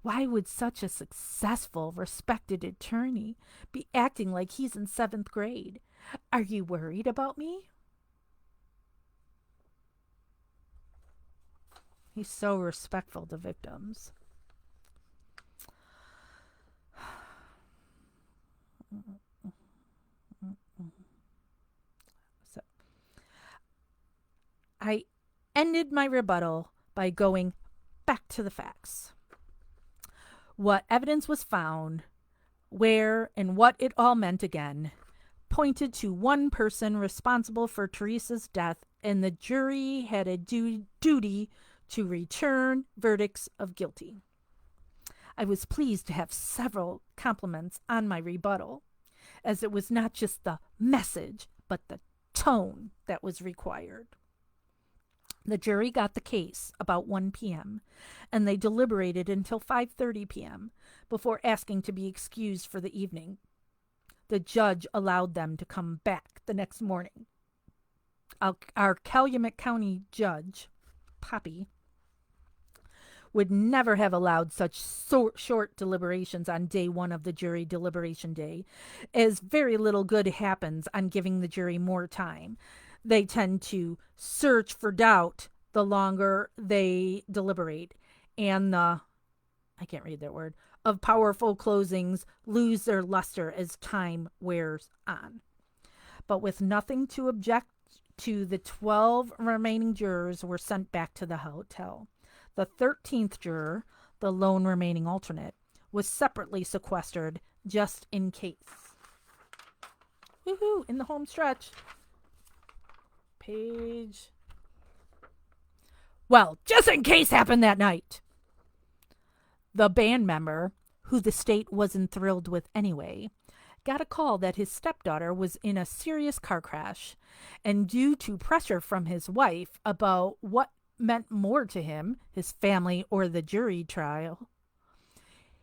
Why would such a successful, respected attorney be acting like he's in 7th grade? Are you worried about me? He's so respectful to victims. So, I ended my rebuttal by going back to the facts. What evidence was found, where, and what it all meant again, pointed to one person responsible for Teresa's death, and the jury had a duty to return verdicts of guilty. I was pleased to have several compliments on my rebuttal, as it was not just the message, but the tone that was required. The jury got the case about 1 p.m., and they deliberated until 5:30 p.m. before asking to be excused for the evening. The judge allowed them to come back the next morning. Our Calumet County judge, Poppy, would never have allowed such short deliberations on day 1 of the jury deliberation day, as very little good happens on giving the jury more time. They tend to search for doubt the longer they deliberate, and of powerful closings lose their luster as time wears on. But with nothing to object to, the 12 remaining jurors were sent back to the hotel. The 13th juror, the lone remaining alternate, was separately sequestered just in case. Woohoo! In the home stretch. Page. Well, just in case happened that night. The band member, who the state wasn't thrilled with anyway, got a call that his stepdaughter was in a serious car crash, and due to pressure from his wife about what meant more to him, his family or the jury trial,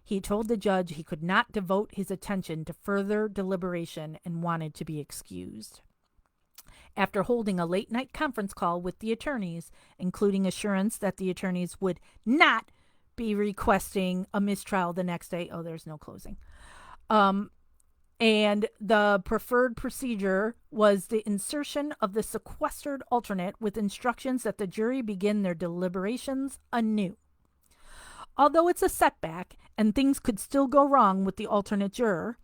he told the judge he could not devote his attention to further deliberation and wanted to be excused. After holding a late night conference call with the attorneys, including assurance that the attorneys would not be requesting a mistrial the next day. Oh, there's no closing. And the preferred procedure was the insertion of the sequestered alternate with instructions that the jury begin their deliberations anew. Although it's a setback and things could still go wrong with the alternate juror,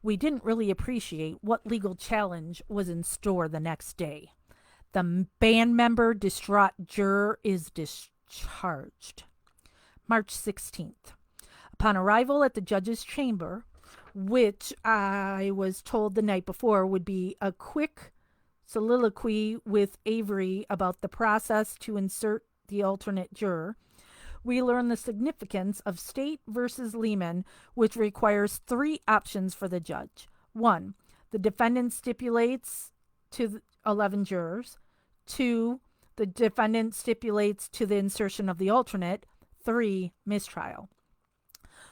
we didn't really appreciate what legal challenge was in store the next day. The band member distraught juror is discharged. March 16th. Upon arrival at the judge's chamber, which I was told the night before would be a quick soliloquy with Avery about the process to insert the alternate juror, we learn the significance of State versus Lehman, which requires 3 options for the judge. 1, the defendant stipulates to 11 jurors. 2, the defendant stipulates to the insertion of the alternate. 3, mistrial.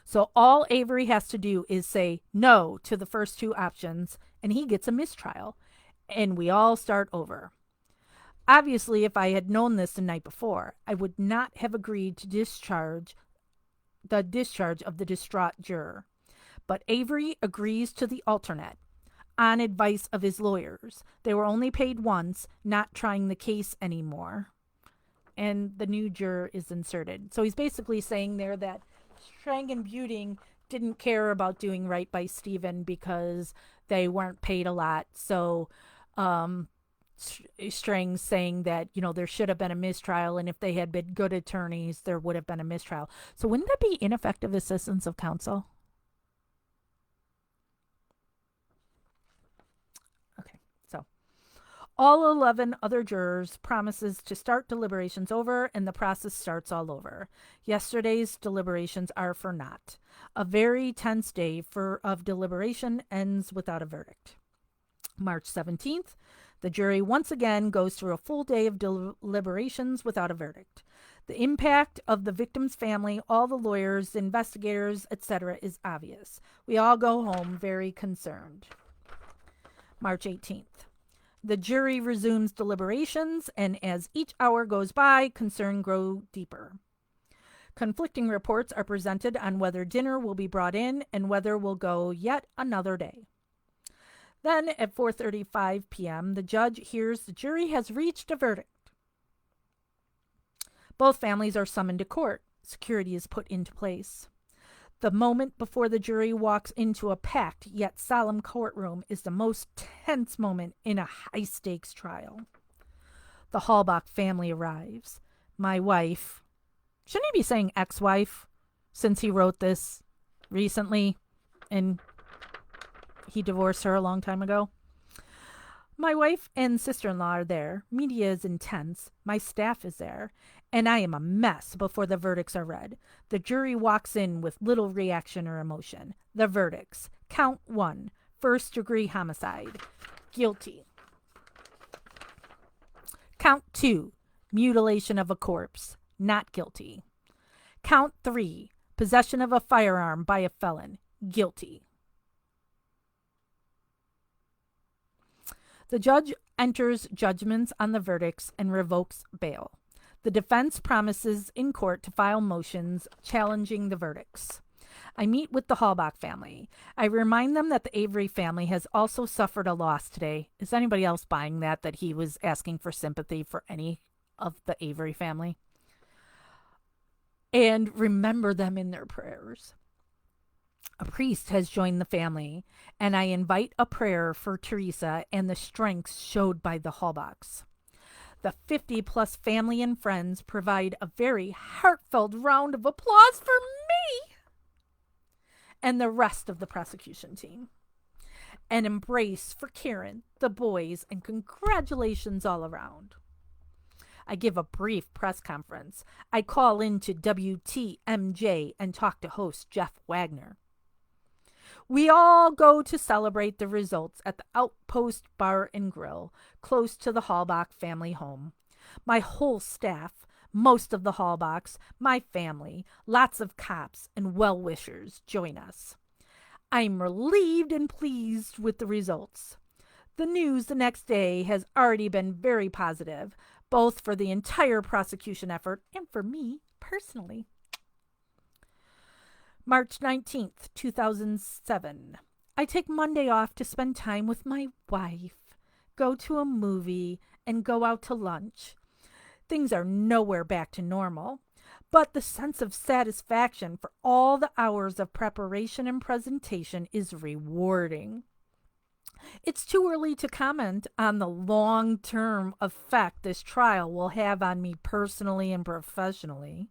So all Avery has to do is say no to the first 2 options, and he gets a mistrial, and we all start over. Obviously, if I had known this the night before, I would not have agreed to discharge of the distraught juror. But Avery agrees to the alternate on advice of his lawyers. They were only paid once, not trying the case anymore. And the new juror is inserted. So he's basically saying there that Strang and Buting didn't care about doing right by Stephen because they weren't paid a lot. So Strang's saying that, there should have been a mistrial, and if they had been good attorneys, there would have been a mistrial. So wouldn't that be ineffective assistance of counsel? Okay, so all 11 other jurors promises to start deliberations over, and the process starts all over. Yesterday's deliberations are for naught. A very tense day of deliberation ends without a verdict. March 17th, the jury once again goes through a full day of deliberations without a verdict. The impact of the victim's family, all the lawyers, the investigators, etc. is obvious. We all go home very concerned. March 18th. The jury resumes deliberations, and as each hour goes by, concern grows deeper. Conflicting reports are presented on whether dinner will be brought in and whether we'll go yet another day. Then, at 4:35 p.m., the judge hears the jury has reached a verdict. Both families are summoned to court. Security is put into place. The moment before the jury walks into a packed yet solemn courtroom is the most tense moment in a high-stakes trial. The Halbach family arrives. My wife, shouldn't he be saying ex-wife, since he wrote this recently and he divorced her a long time ago? My wife and sister-in-law are there. Media is intense. My staff is there. And I am a mess before the verdicts are read. The jury walks in with little reaction or emotion. The verdicts. Count 1. First-degree homicide. Guilty. Count 2. Mutilation of a corpse. Not guilty. Count 3. Possession of a firearm by a felon. Guilty. The judge enters judgments on the verdicts and revokes bail. The defense promises in court to file motions challenging the verdicts. I meet with the Halbach family. I remind them that the Avery family has also suffered a loss today. Is anybody else buying that he was asking for sympathy for any of the Avery family? And remember them in their prayers. A priest has joined the family, and I invite a prayer for Teresa and the strength showed by the Halbachs. The 50-plus family and friends provide a very heartfelt round of applause for me and the rest of the prosecution team. An embrace for Karen, the boys, and congratulations all around. I give a brief press conference. I call into WTMJ and talk to host Jeff Wagner. We all go to celebrate the results at the Outpost Bar and Grill, close to the Halbach family home. My whole staff, most of the Halbachs, my family, lots of cops and well-wishers join us. I'm relieved and pleased with the results. The news the next day has already been very positive, both for the entire prosecution effort and for me personally. March 19th, 2007. I take Monday off to spend time with my wife, go to a movie, and go out to lunch. Things are nowhere back to normal, but the sense of satisfaction for all the hours of preparation and presentation is rewarding. It's too early to comment on the long term effect this trial will have on me personally and professionally.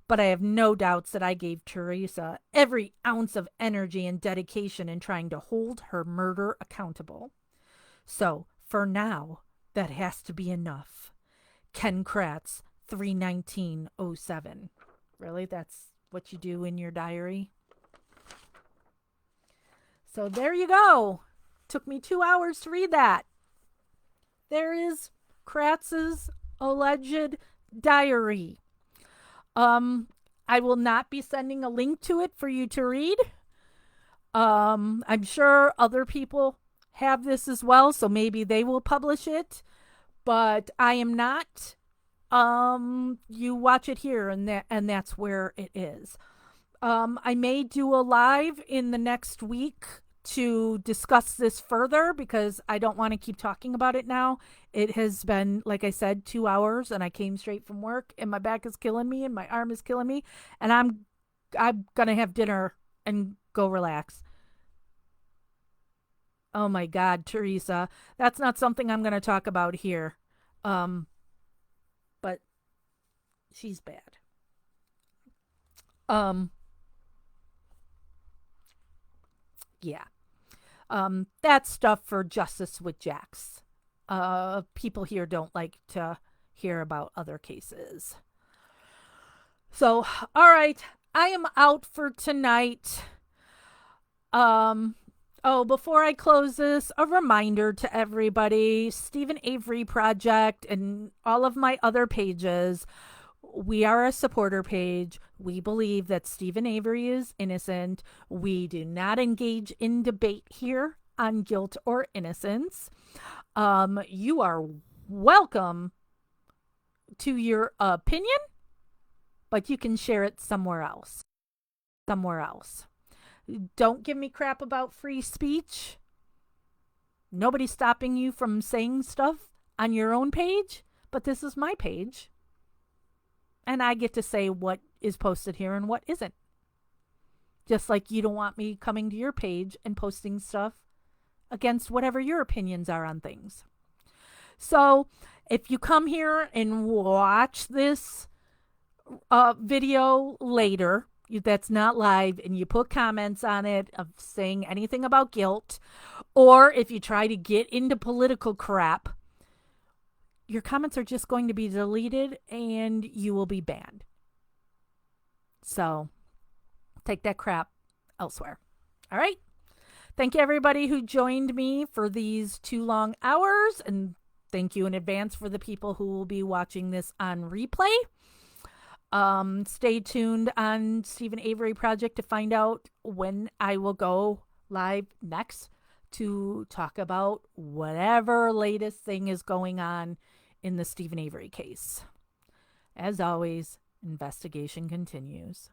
But I have no doubts that I gave Teresa every ounce of energy and dedication in trying to hold her murder accountable. So, for now, that has to be enough. Ken Kratz, 3/19/07. Really? That's what you do in your diary? So there you go. Took me 2 hours to read that. There is Kratz's alleged diary. I will not be sending a link to it for you to read. I'm sure other people have this as well, so maybe they will publish it, but I am not. You watch it here, and that's where it is. I may do a live in the next week to discuss this further because I don't want to keep talking about it now. It has been, like I said, 2 hours, and I came straight from work, and my back is killing me, and my arm is killing me, and I'm gonna have dinner and go relax. Oh my God, Teresa, that's not something I'm gonna talk about here. Um, but she's bad. Um, yeah. That's stuff for Justice with Jax. People here don't like to hear about other cases. So, all right, I am out for tonight. Before I close this, a reminder to everybody, Stephen Avery Project and all of my other pages, we are a supporter page. We believe that Stephen Avery is innocent. We do not engage in debate here on guilt or innocence. You are welcome to your opinion, but you can share it somewhere else. Somewhere else. Don't give me crap about free speech. Nobody's stopping you from saying stuff on your own page, but this is my page. And I get to say what is posted here and what isn't. Just like you don't want me coming to your page and posting stuff against whatever your opinions are on things. So if you come here and watch this video later, that's not live, and you put comments on it of saying anything about guilt, or if you try to get into political crap, your comments are just going to be deleted and you will be banned. So take that crap elsewhere. All right. Thank you, everybody who joined me for these 2 long hours. And thank you in advance for the people who will be watching this on replay. Stay tuned on Stephen Avery Project to find out when I will go live next to talk about whatever latest thing is going on in the Stephen Avery case. As always, investigation continues.